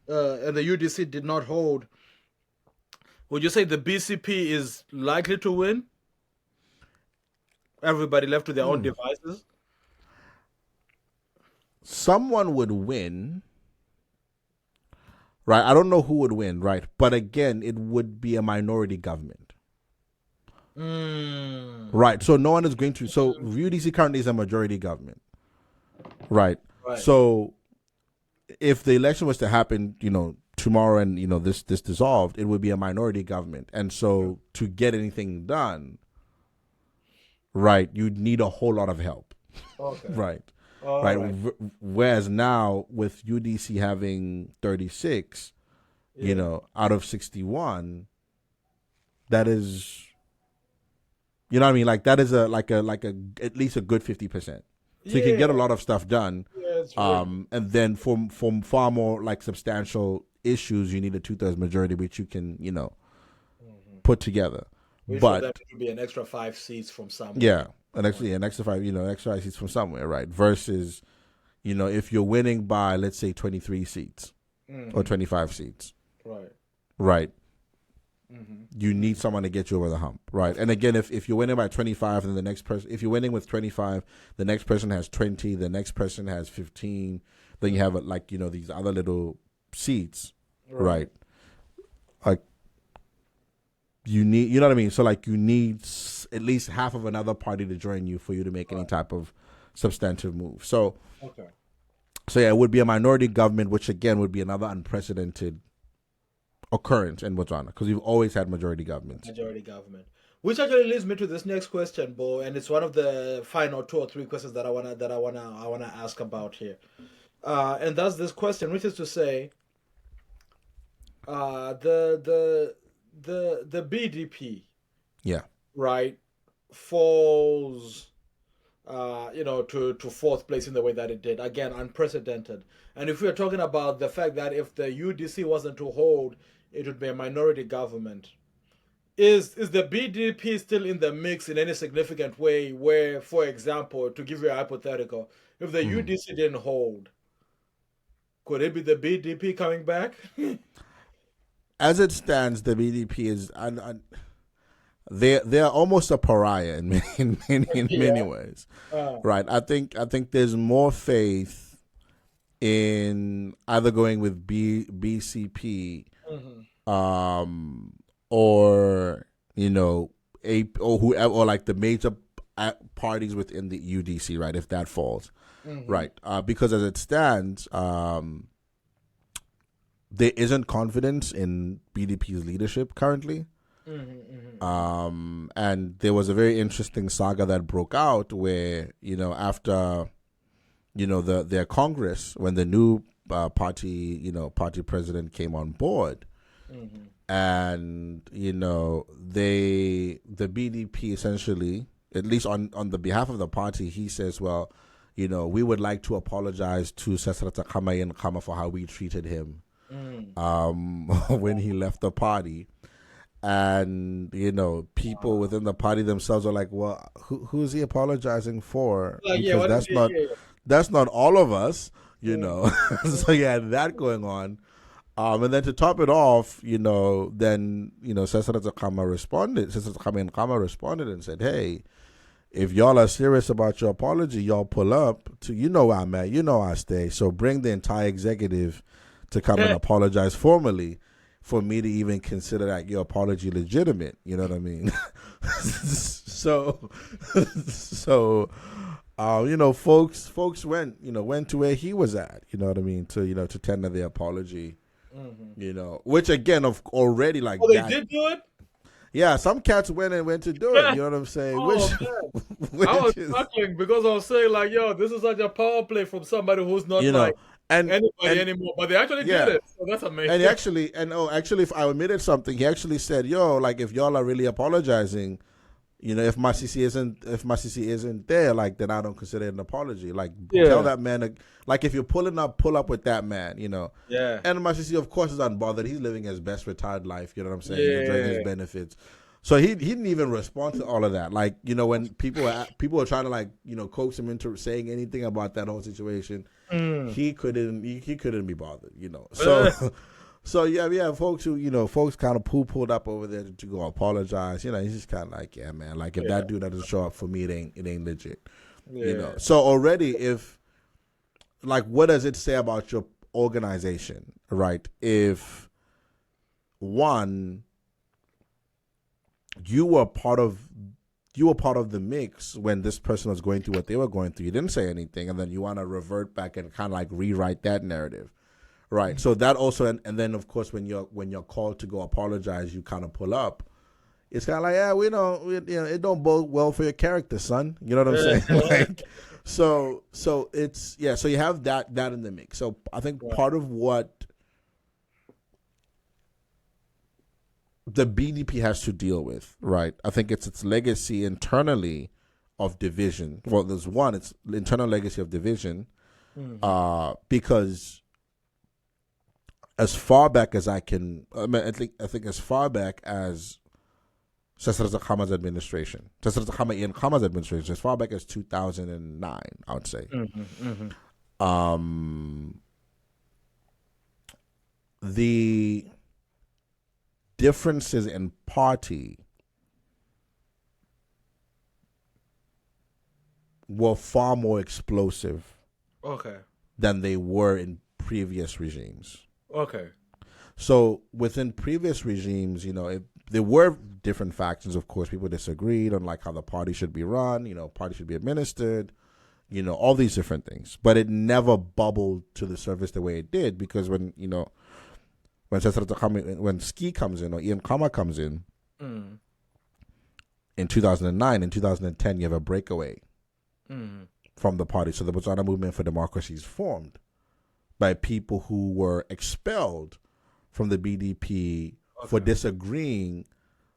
and the UDC did not hold, would you say the BCP is likely to win? Everybody left to their own devices? Someone would win, right? I don't know who would win, right? But again, it would be a minority government. Right. So no one is going to. So UDC currently is a majority government. Right. So if the election was to happen, tomorrow and this dissolved, it would be a minority government, and so to get anything done, right, you'd need a whole lot of help. Right. Whereas now with UDC having 36 out of 61, that is what I mean, like that is a at least a good 50%, so you can get a lot of stuff done. And then from far more like substantial issues, you need a 2/3 majority, which you can put together. But that would be an extra 5 seats from somewhere. Yeah, an extra 5 seats from somewhere, right? Versus, if you're winning by, let's say, 23 seats or 25 seats, right? You need someone to get you over the hump, right? And again, if you're winning by 25, and the next person, if you're winning with 25, the next person has 20, the next person has 15, then you have these other little seats, right? Like you need, you know what I mean? So like you need at least half of another party to join you for you to make any type of substantive move. So, so yeah, it would be a minority government, which again would be another unprecedented occurrence in Botswana, because we've always had majority governments. Which actually leads me to this next question, Bo, and it's one of the final 2 or 3 questions that I wanna ask about here, and that's this question, which is to say, the BDP, right, falls, to 4th place in the way that it did. Again, unprecedented. And if we are talking about the fact that if the UDC wasn't to hold, it would be a minority government, is the BDP still in the mix in any significant way? Where, for example, to give you a hypothetical, if the UDC didn't hold, could it be the BDP coming back? As it stands, the BDP is they're almost a pariah in many ways, right? I think there's more faith in either going with BCP, or or whoever, or like the major parties within the UDC, right? If that falls, right? Because as it stands, there isn't confidence in BDP's leadership currently, And there was a very interesting saga that broke out where, after, their Congress, when the new party president came on board, and, the BDP essentially, at least on the behalf of the party, he says, well, we would like to apologize to Sesrata Kama and Kama for how we treated him when he left the party. And, people within the party themselves are like, well, who's he apologizing for? Because that's not all of us, So you had that going on. And then to top it off, then, Sesrata Kama responded and said, hey, if y'all are serious about your apology, y'all pull up to, where I'm at, I stay. So bring the entire executive to come and apologize formally for me to even consider that your apology legitimate. You know what I mean? so, folks went to where he was at, you know what I mean? To tender the apology, which again, already like they did do it? Yeah, some cats went to do it. You know what I'm saying? I was chuckling because I was saying like, yo, this is such a power play from somebody who's not anybody anymore. But they actually did it. So that's amazing. And actually, if I omitted something, he actually said, yo, like if y'all are really apologizing, if my CC isn't there, like then I don't consider it an apology. Like tell that man, like if you're pulling up, pull up with that man, Yeah. And my CC, of course, is unbothered. He's living his best retired life. You know what I'm saying? He's enjoying his benefits. So he didn't even respond to all of that. Like when people were trying to like coax him into saying anything about that whole situation, he couldn't be bothered. So. So yeah, folks kind of pulled up over there to go apologize. He's just kind of like, yeah, man, like if that dude doesn't show up for me, it ain't legit. So already, if like, what does it say about your organization, right? If one, you were part of the mix when this person was going through what they were going through, you didn't say anything, and then you want to revert back and kind of like rewrite that narrative. Right. So that also, and then of course when you're called to go apologize, you kind of pull up. It's kind of like, it don't bode well for your character, son. You know what I'm saying? Like, so it's so you have that in the mix. So I think part of what the BDP has to deal with, right? I think it's its legacy internally of division. Well, there's one, it's internal legacy of division, because as far back as I think as far back as Sesrata Khama's administration, Sesrata Khama Ian Khama's administration, as far back as 2009, I would say. The differences in party were far more explosive than they were in previous regimes. Okay. So within previous regimes, there were different factions. Of course, people disagreed on like how the party should be run. Party should be administered. All these different things. But it never bubbled to the surface the way it did, because when Ski comes in or Ian Kama comes in 2009, in 2010, you have a breakaway from the party. So the Botswana Movement for Democracy is formed by people who were expelled from the BDP for disagreeing,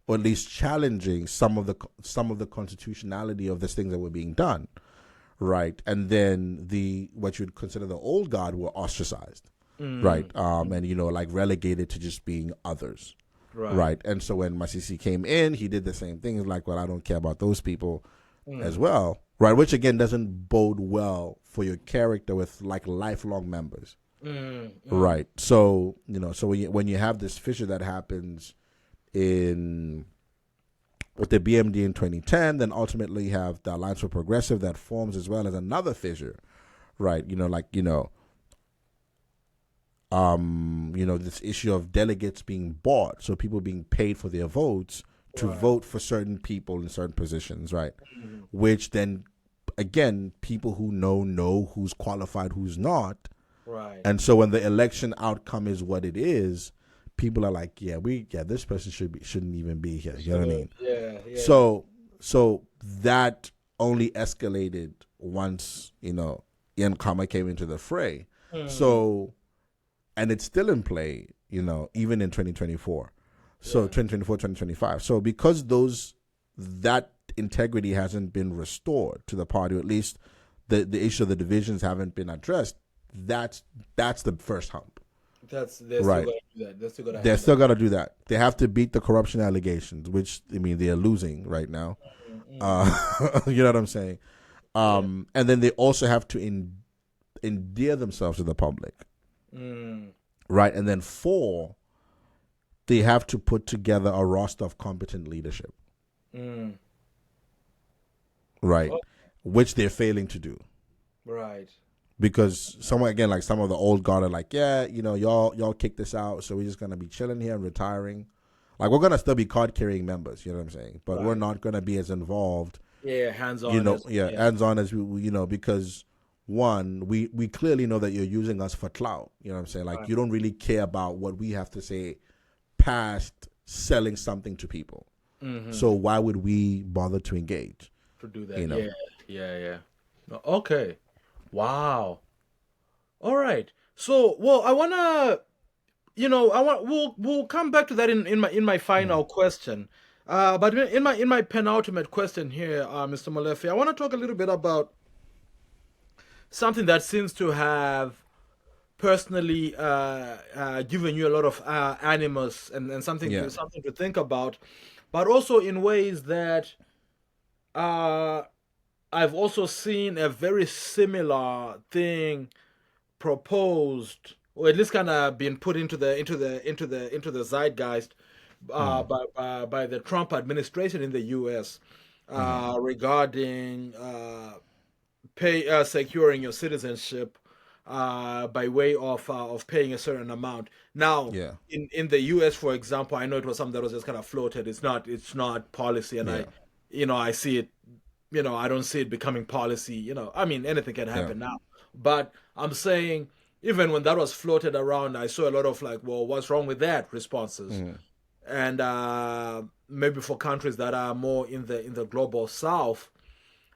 or at least challenging some of the constitutionality of these things that were being done, right? And then what you'd consider the old guard were ostracized, right? And like relegated to just being others, right? And so when Masisi came in, he did the same thing. He's like, well, I don't care about those people as well. Right, which again doesn't bode well for your character with like lifelong members. Right. So when you have this fissure that happens with the BMD in 2010, then ultimately you have the Alliance for Progressive that forms as well as another fissure. Right. This issue of delegates being bought, so people being paid for their votes to vote for certain people in certain positions, right? Which then, again, people who know who's qualified, who's not. Right. And so when the election outcome is what it is, people are like, this person shouldn't even be here. You know what I mean? Yeah. So that only escalated once, Ian Kama came into the fray. So, and it's still in play, even in 2024. So 2024, 2025. So because that integrity hasn't been restored to the party, or at least the issue of the divisions haven't been addressed, that's the first hump. They're right. still gonna They're still got to do that. They have to beat the corruption allegations, which, they're losing right now. You know what I'm saying? And then they also have to endear themselves to the public. Right. And then 4, they have to put together a roster of competent leadership. Right. Which they're failing to do. Right. Because some of the old guard are like, y'all kick this out, so we're just gonna be chilling here and retiring. Like, we're gonna still be card carrying members, you know what I'm saying? But we're not gonna be as involved. Yeah, hands on. Hands on as we because one, we clearly know that you're using us for clout. You know what I'm saying? Like, you don't really care about what we have to say past selling something to people. So why would we bother to engage? To do that, yeah. Okay. Wow. All right. So, well, I wanna, we'll come back to that in my final question. But in my penultimate question here, Mr. Molefhi, I want to talk a little bit about something that seems to have personally given you a lot of animus and something to think about, but also in ways that I've also seen a very similar thing proposed, or at least kind of been put into the zeitgeist by the Trump administration in the U.S. Regarding securing your citizenship by way of paying a certain amount. Now, in the U.S., for example, I know it was something that was just kind of floated. It's not policy, and I see it. I don't see it becoming policy. I mean, anything can happen now. But I'm saying, even when that was floated around, I saw a lot of like, well, what's wrong with that responses? And maybe for countries that are more in the global south,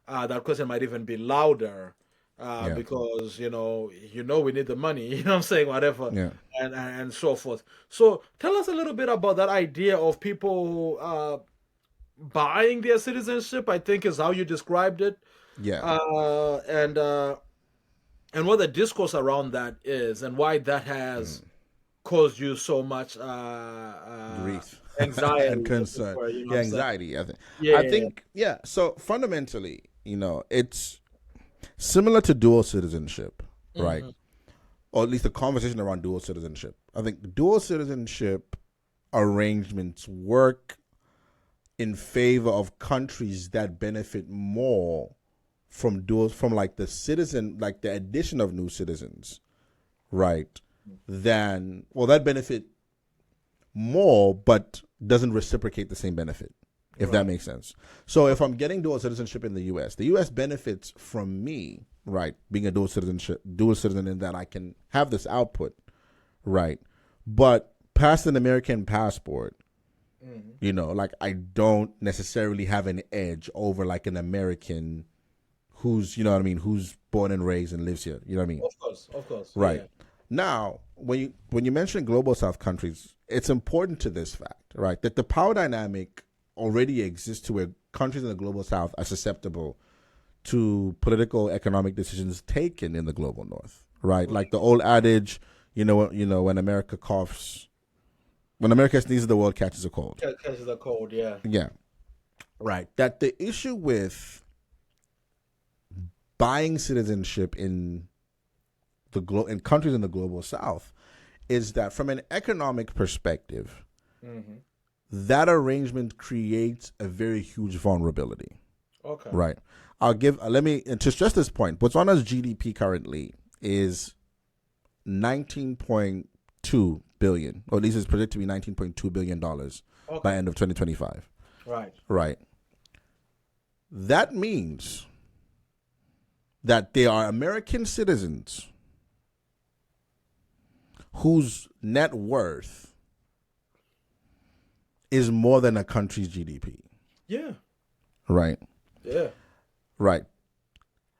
that question might even be louder. Because we need the money, what I'm saying, whatever, and so forth. So tell us a little bit about that idea of people buying their citizenship, I think is how you described it. And what the discourse around that is, and why that has caused you so much grief, anxiety and concern. Anxiety. I think. So fundamentally, it's similar to dual citizenship, right? Or at least the conversation around dual citizenship. I think dual citizenship arrangements work in favor of countries that benefit more from like the addition of new citizens, right? That benefit more, but doesn't reciprocate the same benefit, if that makes sense. So if I'm getting dual citizenship in the U.S., the U.S. benefits from me, right, being a dual citizen in that I can have this output, right? But past an American passport, like I don't necessarily have an edge over like an American who's, who's born and raised and lives here. You know what I mean? Of course. Right. Yeah. Now, when you mention global South countries, it's important to this fact, right, that the power dynamic already exists to where countries in the global South are susceptible to political, economic decisions taken in the global North, right? Like the old adage, when America coughs, when America sneezes, the world catches a cold. Catches a cold, yeah. Yeah. Right. That the issue with buying citizenship in countries in the global South is that from an economic perspective, that arrangement creates a very huge vulnerability. Okay. Right. Let me to stress this point. Botswana's GDP currently is 19.2 billion, or at least it's predicted to be $19.2 billion by end of 2025. Right. That means that there are American citizens whose net worth is more than a country's GDP. Yeah. Right. Yeah. Right.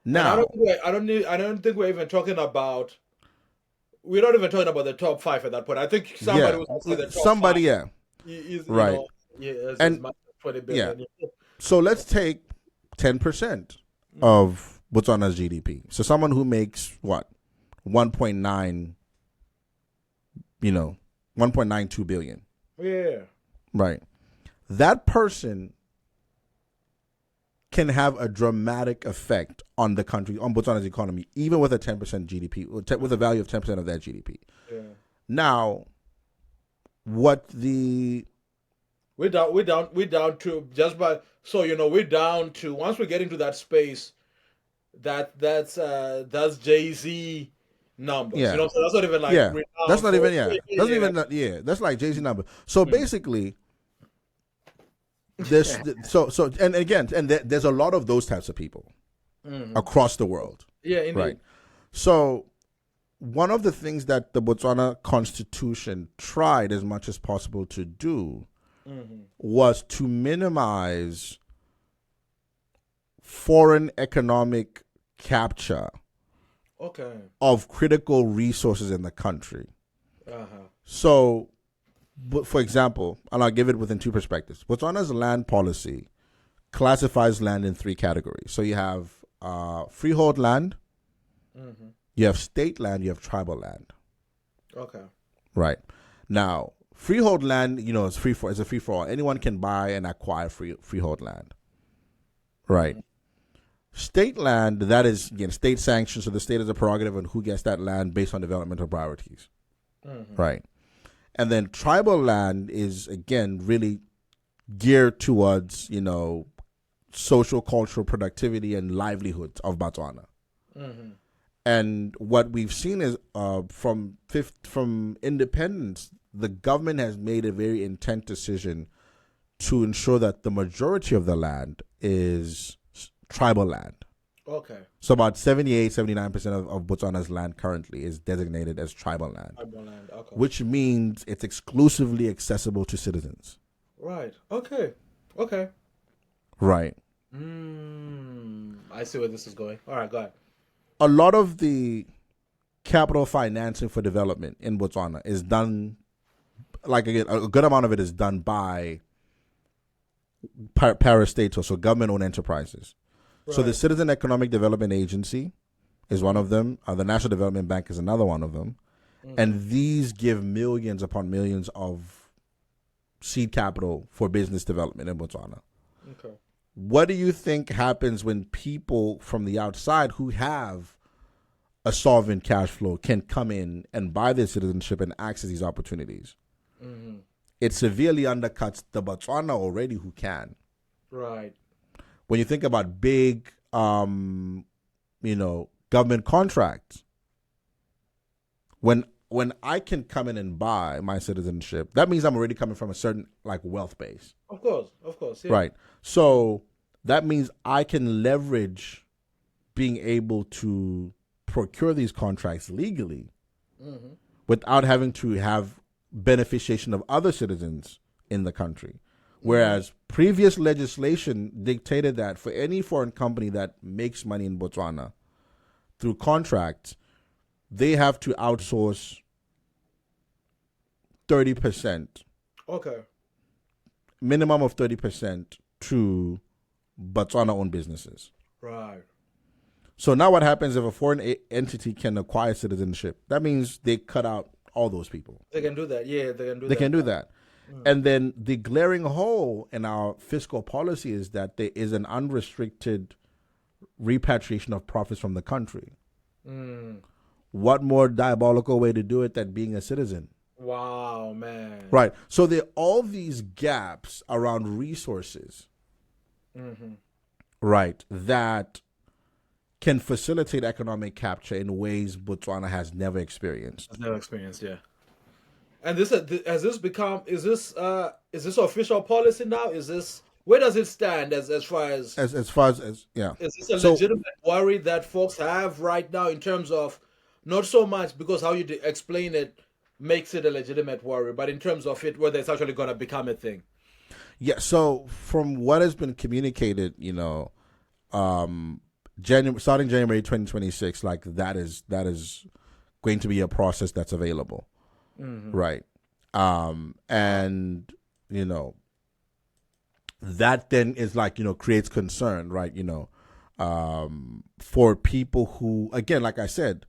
And I Now, don't think we're even talking about. We're not even talking about the top five at that point. I think somebody yeah, was say the top somebody, five yeah, is, right. as And much as 20 yeah, billion. so let's take 10% of Botswana's GDP. So someone who makes what? 1.9, 1.92 billion. Yeah. Right. That person can have a dramatic effect on the country, on Botswana's economy, even with a 10% GDP, with a value of 10% of that GDP. Yeah. Now, what the We're down to just by we're down to once we get into that space that's Jay-Z numbers. yeah, So that's not even like yeah, that's renowned not for even, yeah, that's not even, yeah, that's like Jay-Z number. So basically, this, and again, and there's a lot of those types of people across the world. Yeah, indeed. Right. So one of the things that the Botswana Constitution tried as much as possible to do was to minimize foreign economic capture of critical resources in the country. So, for example, and I'll give it within two perspectives. Botswana's land policy classifies land in three categories. So you have freehold land, you have state land, you have tribal land. Okay. Right. Now, freehold land, it's it's a free for all. Anyone can buy and acquire freehold land. Right. State land, that is, again, state sanctioned, so the state has a prerogative on who gets that land based on developmental priorities. Right. And then tribal land is, again, really geared towards, social, cultural productivity and livelihoods of Botswana. And what we've seen is from independence, the government has made a very intent decision to ensure that the majority of the land is tribal land. Okay. So about 79% of Botswana's land currently is designated as tribal land. Tribal land, okay. Which means it's exclusively accessible to citizens. Right. Okay. Okay. Right. I see where this is going. All right, go ahead. A lot of the capital financing for development in Botswana is done, like, again, a good amount of it is done by parastatal, so government-owned enterprises. Right. So the Citizen Economic Development Agency is one of them. The National Development Bank is another one of them. And these give millions upon millions of seed capital for business development in Botswana. Okay. What do you think happens when people from the outside who have a solvent cash flow can come in and buy their citizenship and access these opportunities? It severely undercuts the Botswana already who can. Right. When you think about big, government contracts, when I can come in and buy my citizenship, that means I'm already coming from a certain wealth base. Of course, yeah. Right. So that means I can leverage being able to procure these contracts legally without having to have beneficiation of other citizens in the country. Whereas previous legislation dictated that for any foreign company that makes money in Botswana through contracts, they have to outsource 30%. Okay. Minimum of 30% to Botswana-owned businesses. Right. So now what happens if a foreign entity can acquire citizenship? That means they cut out all those people. They can do that. Yeah, they can do that. And then the glaring hole in our fiscal policy is that there is an unrestricted repatriation of profits from the country. What more diabolical way to do it than being a citizen? Wow, man. Right. So there are all these gaps around resources, right, that can facilitate economic capture in ways Botswana has never experienced. Yeah. And this has this become is this official policy now? Is this where does it stand as far as yeah? Is this a legitimate worry that folks have right now in terms of not so much because how you explain it makes it a legitimate worry, but in terms of it whether it's actually going to become a thing? Yeah. So from what has been communicated, starting January 2026, like that is going to be a process that's available, Mm-hmm. right? And you know that then is like creates concern, right? For people who, again, like I said,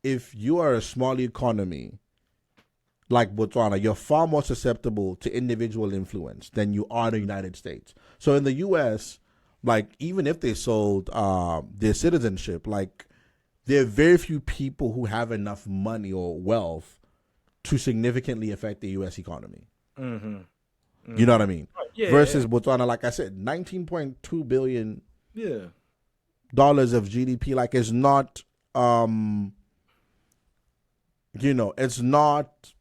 if you are a small economy like Botswana, you're far more susceptible to individual influence than you are in the United States. So in the U.S., like even if they sold their citizenship, like there are very few people who have enough money or wealth to significantly affect the U.S. economy. Mm-hmm. You know Mm-hmm. what I mean? Yeah, yeah, Versus Botswana, like I said, $19.2 billion yeah. of GDP. Like it's not, it's not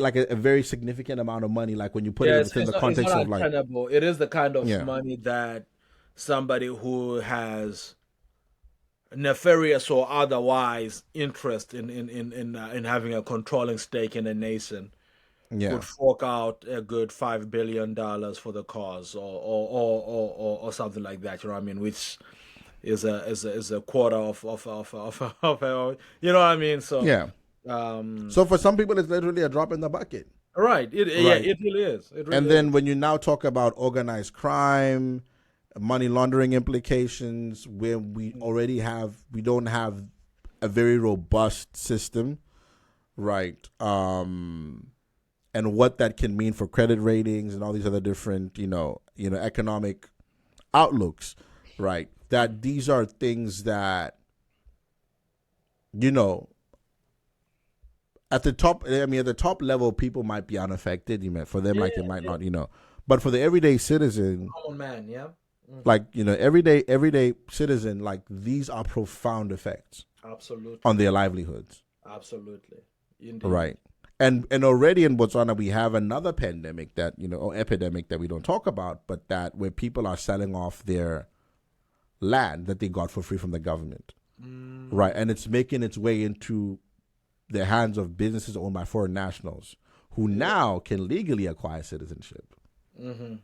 like a very significant amount of money. Like when you put it Yeah, within the it's context not of like, untenable. It is the kind of yeah, money that somebody who has nefarious or otherwise interest in having a controlling stake in a nation yeah, could fork out a good $5 billion for the cause, or something like that. You know what I mean? Which is a quarter of you know what I mean? So, yeah. um, So for some people, it's literally a drop in the bucket, right? Yeah, right? it really is. It And really is. then when you now talk about organized crime, money laundering implications, where we don't have a very robust system, right? And what that can mean for credit ratings and all these other different, economic outlooks, right? That these are things that, you know, at the top, I mean, at the top level, people might be unaffected. For them, Yeah, like it might yeah. not. But for the everyday citizen, Common man. Yeah. Hmm. like everyday citizen, like these are profound effects on Absolutely. their livelihoods, Absolutely. Indeed. right? And already in Botswana, we have another pandemic that or epidemic that we don't talk about, but that where people are selling off their land that they got for free from the government, right? Mm, And it's making its way into the hands of businesses owned by foreign nationals who yeah. now can legally acquire citizenship, Mm-hmm.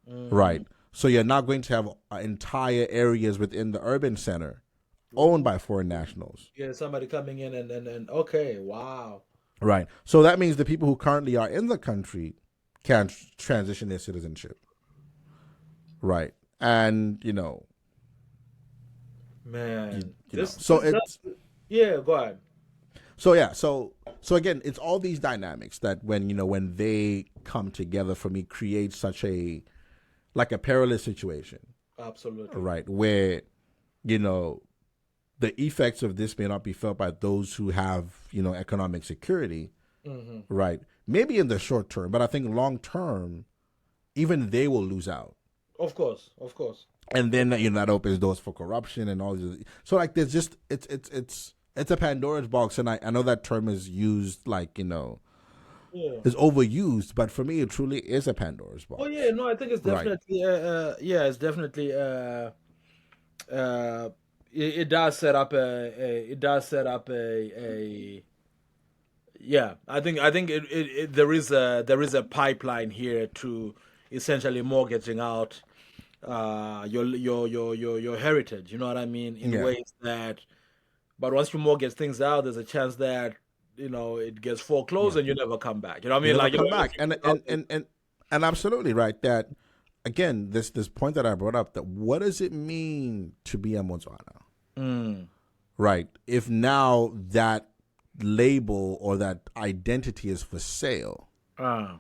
Mm-hmm. right? So you're now going to have entire areas within the urban center owned Ooh. by foreign nationals, Yeah, somebody coming in and okay, wow. right? So that means the people who currently are in the country can transition their citizenship, right? And Man, so that's it's yeah, go ahead. so yeah, so again, it's all these dynamics that when they come together for me create such a like a perilous situation, Absolutely. right? Where you know the effects of this may not be felt by those who have economic security, Mm-hmm. right? Maybe in the short term, but I think long term, even they will lose out. Of course, of course. And then that opens doors for corruption and all this. So like there's just it's a Pandora's box, and I know that term is used like Yeah. is overused, but for me it truly is a Pandora's Oh yeah, box, no, I think it's right? definitely yeah, it's definitely uh it does set up it does set up a yeah, I think there is a pipeline here to essentially mortgaging out your heritage. You know what I mean? In Yeah, ways that, but once you mortgage things out, there's a chance that it gets foreclosed yeah. and you never come back. You know what I You mean? never Like come if back, you put out there. and absolutely right that again this point that I brought up, that what does it mean to be a Motswana, Mm, right? If now that label or that identity is for sale, ah,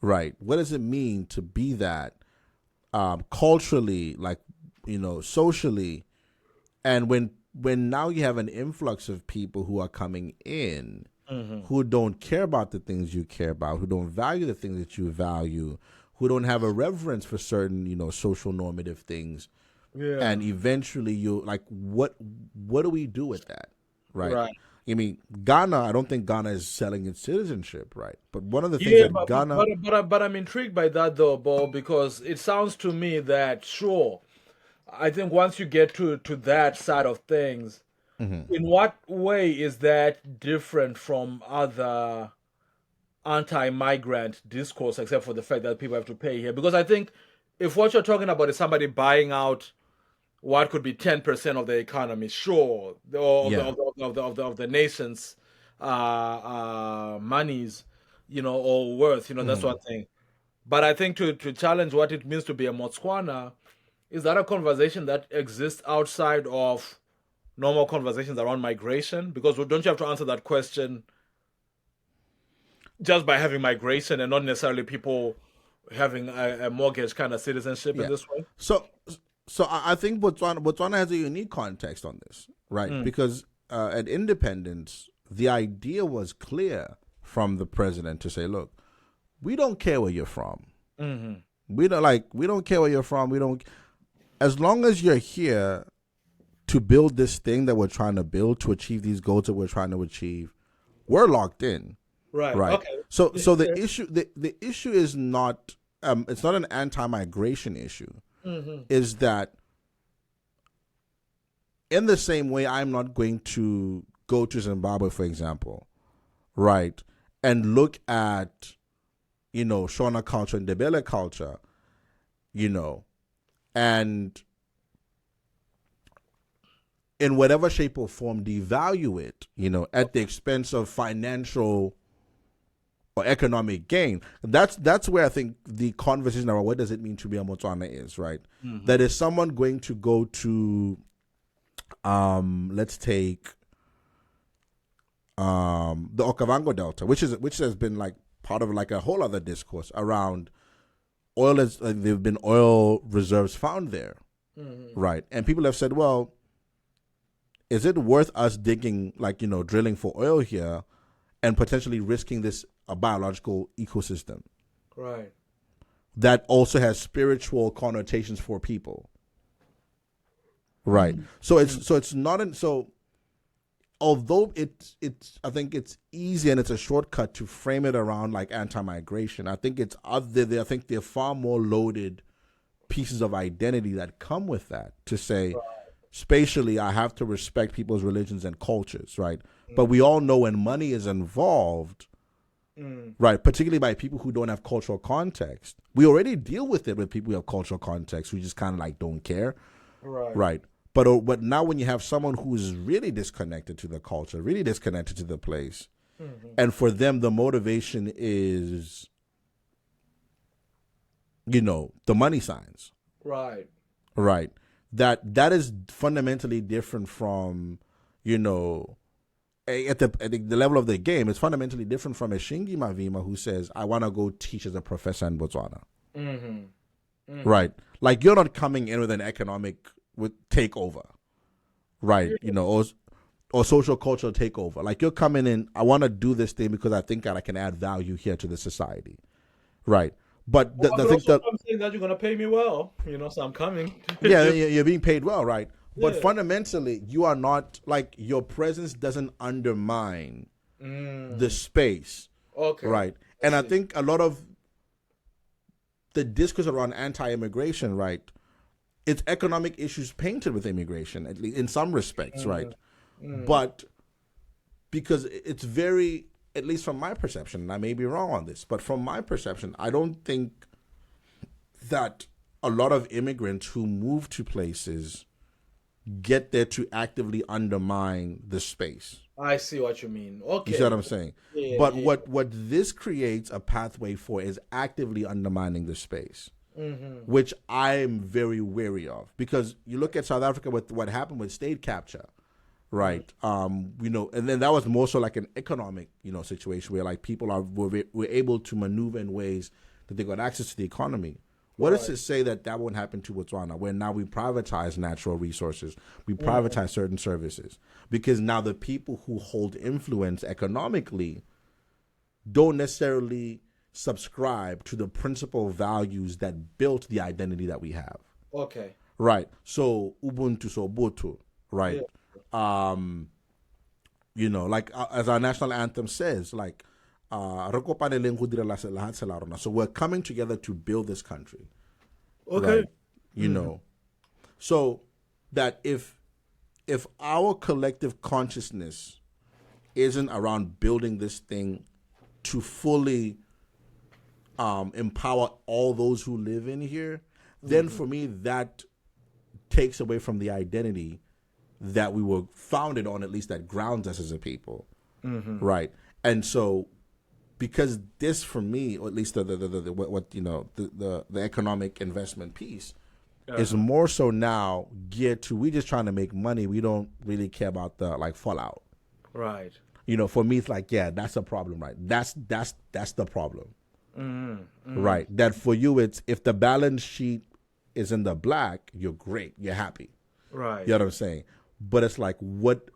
right? What does it mean to be that culturally, like socially, and when now you have an influx of people who are coming in mhm. who don't care about the things you care about, who don't value the things that you value, who don't have a reverence for certain social normative things, Yeah, and eventually you like what do we do with that, right? right. I mean, Ghana, I don't think Ghana is selling its citizenship, right? But one of the things Yeah, that but but Ghana, but but I'm intrigued by that though, Bo, because it sounds to me that sure, I think once you get to that side of things, Mhm. in what way is that different from anti-migrant discourse, except for the fact that people have to pay here. Because I think if what you're talking about is somebody buying out what could be 10% of the economy, sure, or Yeah. of the nation's monies, or worth, that's one thing. But I think to challenge what it means to be a Botswana, is that a conversation that exists outside of normal conversations around migration? Because don't you have to answer that question just by having migration and not necessarily people having a mortgage kind of citizenship in Yeah. this way? So I think Botswana has a unique context on this, right? Because at independence, the idea was clear from the president to say, look, we don't care where you're from. We don't care where you're from. We don't, as long as you're here to build this thing that we're trying to build, to achieve these goals that we're trying to achieve, we're locked in. Right. Right. Okay. So the issue is not it's not an anti-migration issue. Is that in the same way I'm not going to go to Zimbabwe, for example, right, and look at Shona culture and Ndebele culture, and in whatever shape or form devalue it, at the expense of financial or economic gain. That's where I think the conversation about what does it mean to be a Botswana is, right? That is someone going to go to, let's take the Okavango Delta, which has been like part of like a whole other discourse around oil. There've been oil reserves found there, right? And people have said, well, is it worth us digging, drilling for oil here and potentially risking a biological ecosystem? Right. That also has spiritual connotations for people. Right. So it's not although it's I think it's easy and it's a shortcut to frame it around like anti-migration. I think I think there are far more loaded pieces of identity that come with that to say, spatially, I have to respect people's religions and cultures, right? But we all know when money is involved, right, particularly by people who don't have cultural context, we already deal with it with people who have cultural context who just kind of like don't care, right? But now when you have someone who's really disconnected to the culture, really disconnected to the place, and for them the motivation is, the money signs, Right. that is fundamentally different from, at the level of the game. It's fundamentally different from a Shingi Mavima who says, I want to go teach as a professor in Botswana. Right? Like, you're not coming in with an economic takeover, right? Or social cultural takeover. Like, you're coming in, I want to do this thing because I think that I can add value here to the society, right? But I could also come saying that you're going to pay me well, so I'm coming. Yeah, you're being paid well, right? But fundamentally, you are not, like, your presence doesn't undermine the space. Okay. Right. And I think a lot of the discourse around anti-immigration, right, it's economic issues painted with immigration, at least in some respects, right? But because it's very, at least from my perception, and I may be wrong on this, but from my perception, I don't think that a lot of immigrants who move to places get there to actively undermine the space. I see what you mean. Okay. You see what I'm saying? But what this creates a pathway for is actively undermining the space, which I'm very wary of. Because you look at South Africa with what happened with state capture, right? And then that was more so like an economic, situation where like people were able to maneuver in ways that they got access to the economy. What does it say that won't happen to Botswana, where now we privatize natural resources, we privatize certain services? Because now the people who hold influence economically don't necessarily subscribe to the principal values that built the identity that we have. Okay. Right. So Ubuntu, so Ubuntu, right? Yeah. Like as our national anthem says, like, so we're coming together to build this country. Okay. Right? So that if our collective consciousness isn't around building this thing to fully empower all those who live in here, then for me that takes away from the identity that we were founded on, at least that grounds us as a people, right? And so, because this, for me, or at least the economic investment piece, is more so now geared to, we just trying to make money. We don't really care about the like fallout, Right. For me, it's like, yeah, that's a problem, right? That's the problem, right? That for you, it's if the balance sheet is in the black, you're great, you're happy, Right. you know what I'm saying? But it's like,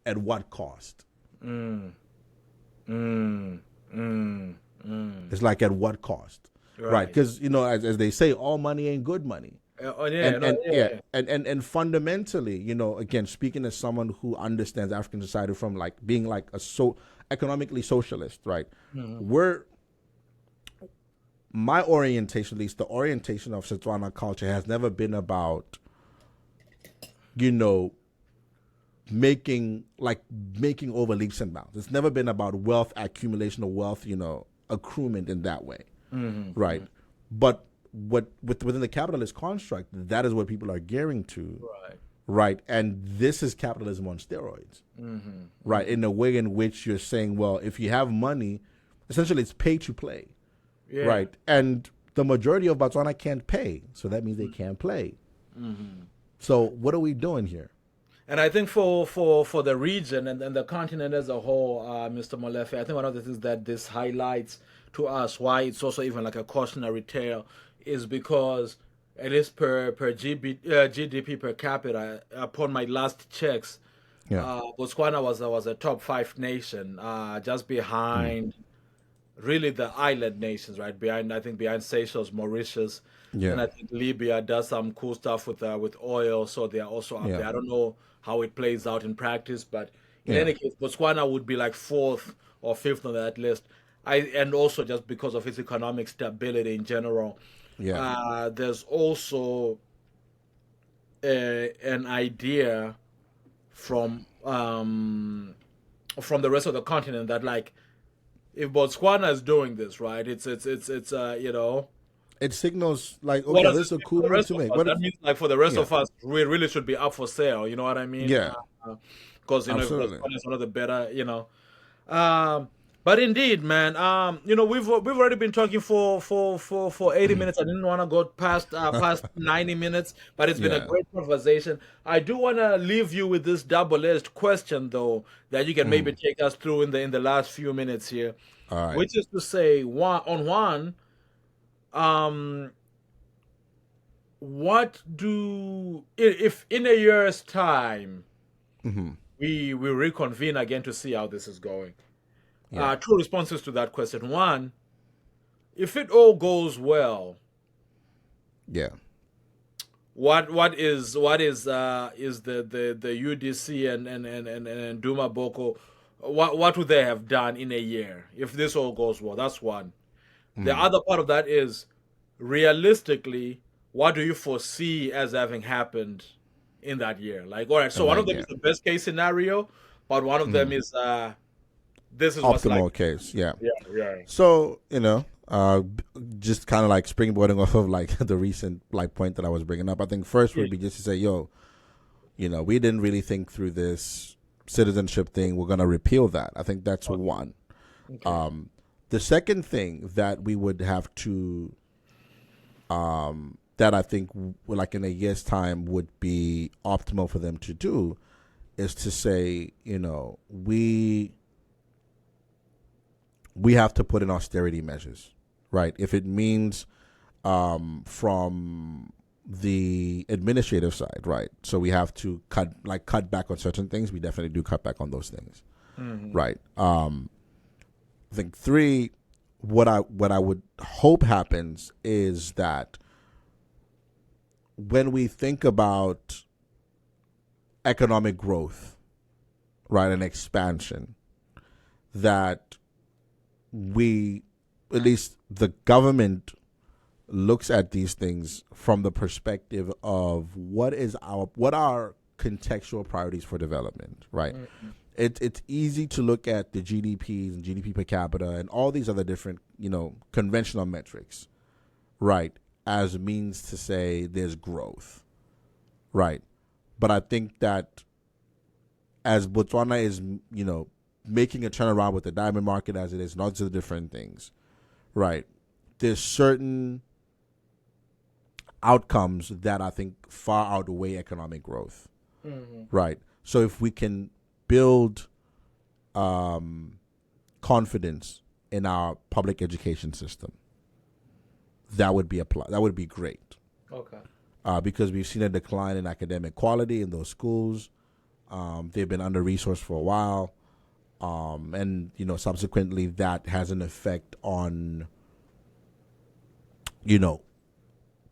at what cost? It's like, at what cost, right? Because as they say, all money ain't good money. And fundamentally, again, speaking as someone who understands African society from like being like economically socialist, right? My orientation, at least the orientation of Setswana culture, has never been about, making over leaps and bounds. It's never been about wealth accumulation or wealth, accruement in that way, right? But within the capitalist construct, that is what people are gearing to, right? And this is capitalism on steroids, right? In a way in which you're saying, well, if you have money, essentially it's pay to play, right? And the majority of Botswana can't pay, so that means they can't play. So what are we doing here? And I think for the region and the continent as a whole, Mr. Molefhi, I think one of the things that this highlights to us, why it's also even like a cautionary tale, is because it is per GDP per capita. Upon my last checks, Botswana was a top 5 nation, just behind really the island nations, right? Behind Seychelles, Mauritius, and I think Libya does some cool stuff with oil, so they are also up there. I don't know how it plays out in practice, but in any case, Botswana would be like 4th or 5th on that list. And also just because of its economic stability in general. There's also an idea from the rest of the continent that, like, if Botswana is doing this, right, it's it signals like, okay, this is a cool move to make. That means, like, for the rest of us, we really should be up for sale. You know what I mean? Yeah. Because Botswana is one of the better, But indeed, man, we've already been talking for 80 minutes. I didn't want to go past 90 minutes, but it's been a great conversation. I do want to leave you with this double-edged question, though, that you can maybe take us through in the last few minutes here. All right. Which is to say, what do, if in a year's time we reconvene again to see how this is going? Two responses to that question. One, if it all goes well, what is the UDC and Duma Boko, what would they have done in a year if this all goes well? That's one. The other part of that is, realistically, what do you foresee as having happened in that year? Like, all right, so one of them is the best case scenario, but one of them is this is what's optimal like. case. Yeah. Yeah. So just kind of like springboarding off of like the recent like point that I was bringing up. I think first would be just to say, we didn't really think through this citizenship thing. We're gonna repeal that. I think that's one. Okay. The second thing that we would have to, that I think like in a year's time would be optimal for them to do, is to say, we have to put in austerity measures, right? If it means from the administrative side, right? So we have to cut back on certain things. We definitely do cut back on those things, right? I think 3, what I would hope happens is that when we think about economic growth, right, and expansion, that we, at least the government, looks at these things from the perspective of what are contextual priorities for development, right? it's easy to look at the GDPs and GDP per capita and all these other different, conventional metrics, right, as means to say there's growth, right? But I think that as Botswana is, making a turnaround with the diamond market as it is, and all these other different things, right, there's certain outcomes that I think far outweigh economic growth, right? So if we can build confidence in our public education system, that would be great. Okay. Because we've seen a decline in academic quality in those schools. They've been under resourced for a while, and subsequently that has an effect on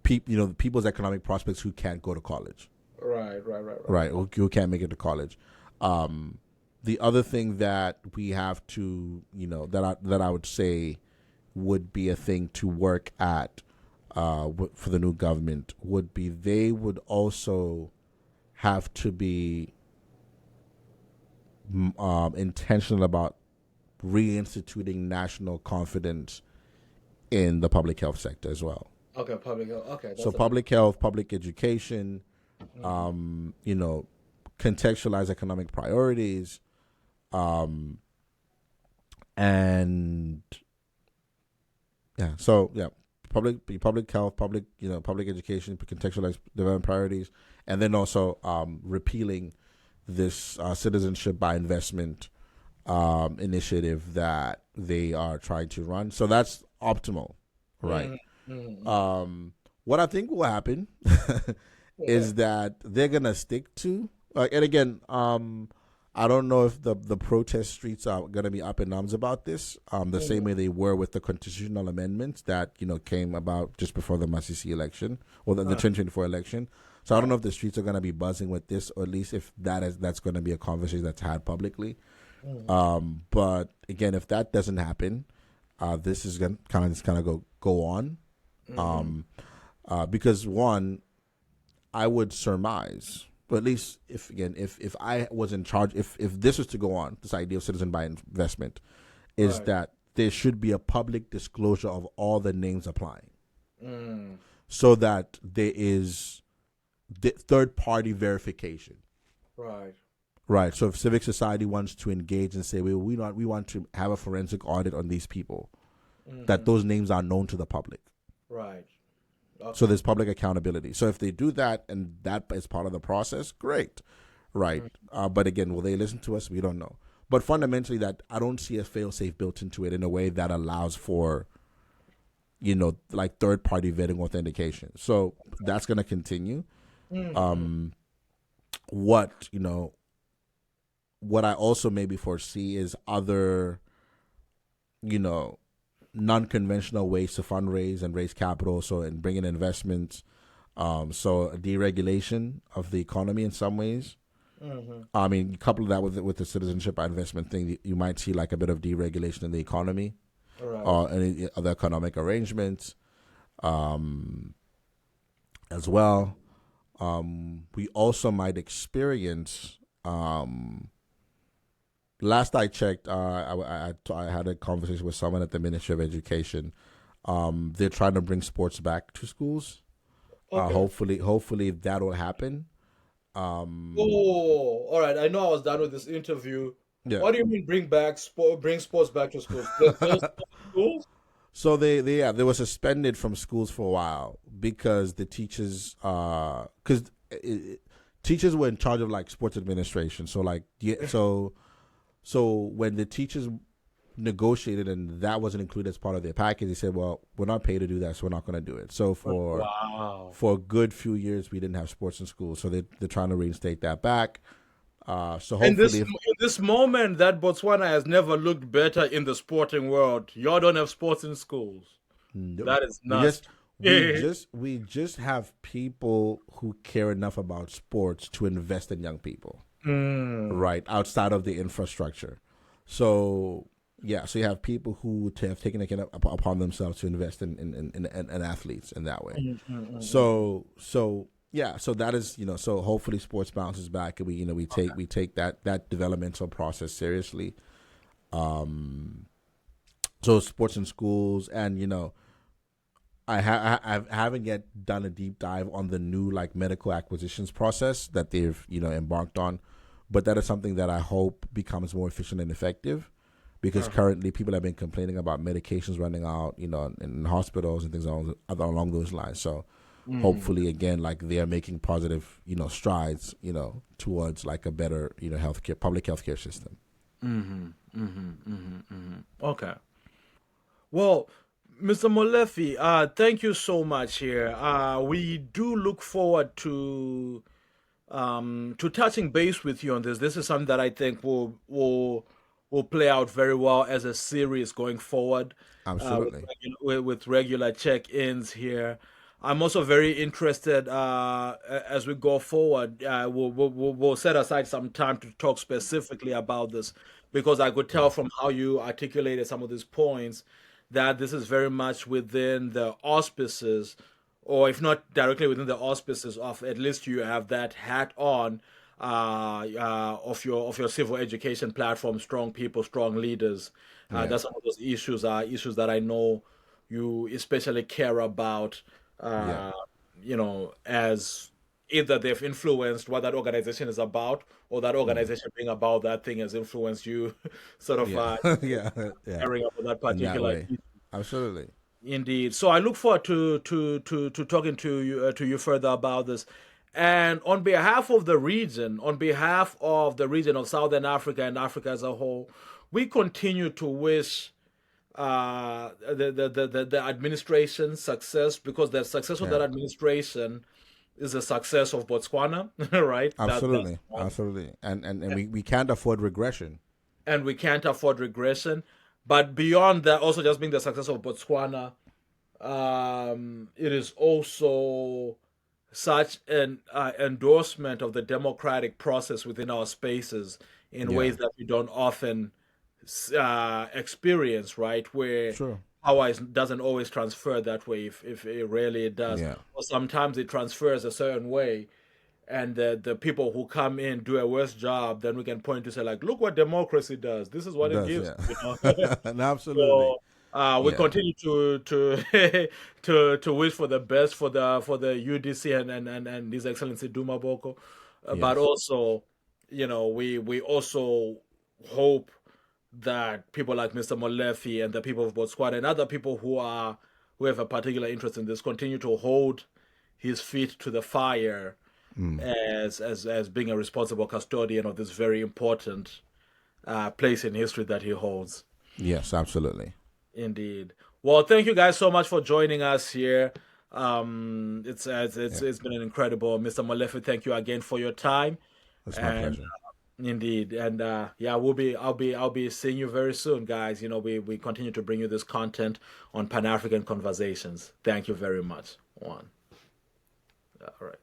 people's economic prospects who can't go to college. Right. Who can't make it to college. The other thing that we have to, that I would say would be a thing to work at for the new government would be they would also have to be intentional about reinstituting national confidence in the public health sector as well. Okay, public health. Okay. So public health, public education, contextualize economic priorities, and public health, public education, contextualize development priorities, and then also repealing this citizenship by investment initiative that they are trying to run. So that's optimal, right? What I think will happen is that they're gonna stick to, and again, I don't know if the protest streets are gonna be up in arms about this, the same way they were with the constitutional amendments that came about just before the Masisi election or the 2024 election. So I don't know if the streets are gonna be buzzing with this, or at least if that's gonna be a conversation that's had publicly. But again, if that doesn't happen, this is gonna kind of go on. Because one, I would surmise, or at least if I was in charge, if this was to go on, this idea of citizen by investment, is that there should be a public disclosure of all the names applying, so that there is the third party verification. Right. So if civic society wants to engage and say, we want to have a forensic audit on these people, that those names are known to the public. Right. Okay. So there's public accountability. So if they do that and that is part of the process, great. Right. But again, will they listen to us? We don't know. But fundamentally, that I don't see a fail-safe built into it in a way that allows for, like third-party vetting authentication. So that's going to continue. What I also maybe foresee is other, non-conventional ways to fundraise and raise capital, and bring in investments. So a deregulation of the economy in some ways. I mean, couple that with the citizenship by investment thing, you might see like a bit of deregulation in the economy, or any other economic arrangements, as well. We also might experience. Last I checked, I had a conversation with someone at the Ministry of Education. They're trying to bring sports back to schools. Okay. Hopefully that will happen. All right. I know I was done with this interview. Yeah. What do you mean bring sports back to schools? Schools? So they were suspended from schools for a while because the teachers, teachers were in charge of like sports administration. So like So when the teachers negotiated and that wasn't included as part of their package, they said, well, we're not paid to do that, so we're not going to do it. So for a good few years, we didn't have sports in school. So they're trying to reinstate that back. So hopefully... in this moment that Botswana has never looked better in the sporting world, y'all don't have sports in schools. Nope. That is nuts. We just have people who care enough about sports to invest in young people. Right, outside of the infrastructure. So you have people who have taken it upon themselves to invest in athletes in that way. So yeah, so that is, so hopefully sports bounces back, and we take that developmental process seriously. So sports in schools, and I haven't yet done a deep dive on the new like medical acquisitions process that they've embarked on, but that is something that I hope becomes more efficient and effective, because currently people have been complaining about medications running out, in hospitals and things along those lines. So hopefully, again, like they are making positive, strides, towards like a better, public healthcare system. Okay. Well, Mr. Molefhi, thank you so much here. We do look forward to touching base with you on this. This is something that I think will play out very well as a series going forward, Absolutely. with regular check-ins here. I'm also very interested, as we go forward. We'll set aside some time to talk specifically about this, because I could tell from how you articulated some of these points that this is very much within the auspices, or if not directly within the auspices of, at least you have that hat on, of your civil education platform, strong people, strong leaders. Yeah. That's some of those issues are issues that I know you especially care about. Yeah. Uh, as either they've influenced what that organization is about, or that Mm. organization being about that thing has influenced you, sort of, Yeah. Yeah. Yeah. caring about that In that particular. way. Absolutely. Indeed. So I look forward to talking to you further about this. And on behalf of the region, on behalf of the region of Southern Africa and Africa as a whole, we continue to wish the administration success, because the success of Yeah. that administration is the success of Botswana, right? That's Absolutely. one. Absolutely. And we can't afford regression. And we can't afford regression. But beyond that, also just being the success of Botswana, it is also such an endorsement of the democratic process within our spaces in Yeah. ways that we don't often experience, right? Where Sure. power doesn't always transfer that way, if it rarely it does. Yeah. Or sometimes it transfers a certain way, and the people who come in do a worse job, then we can point to say, like, look what democracy does. This is It what it does, gives, yeah. you know. And absolutely. So we Yeah. continue to to wish for the best for the UDC and His Excellency Duma Boko, but Yes. also, we also hope that people like Mr. Molefi and the people of Botswana and other people who have a particular interest in this continue to hold his feet to the fire, as being a responsible custodian of this very important place in history that he holds. Yes, absolutely. Indeed. Well, thank you guys so much for joining us here. Yeah. It's been an incredible, Mr. Molefi. Thank you again for your time, It's my and pleasure. indeed, and yeah, I'll be seeing you very soon, guys. We continue to bring you this content on Pan African conversations. Thank you very much. One. All right.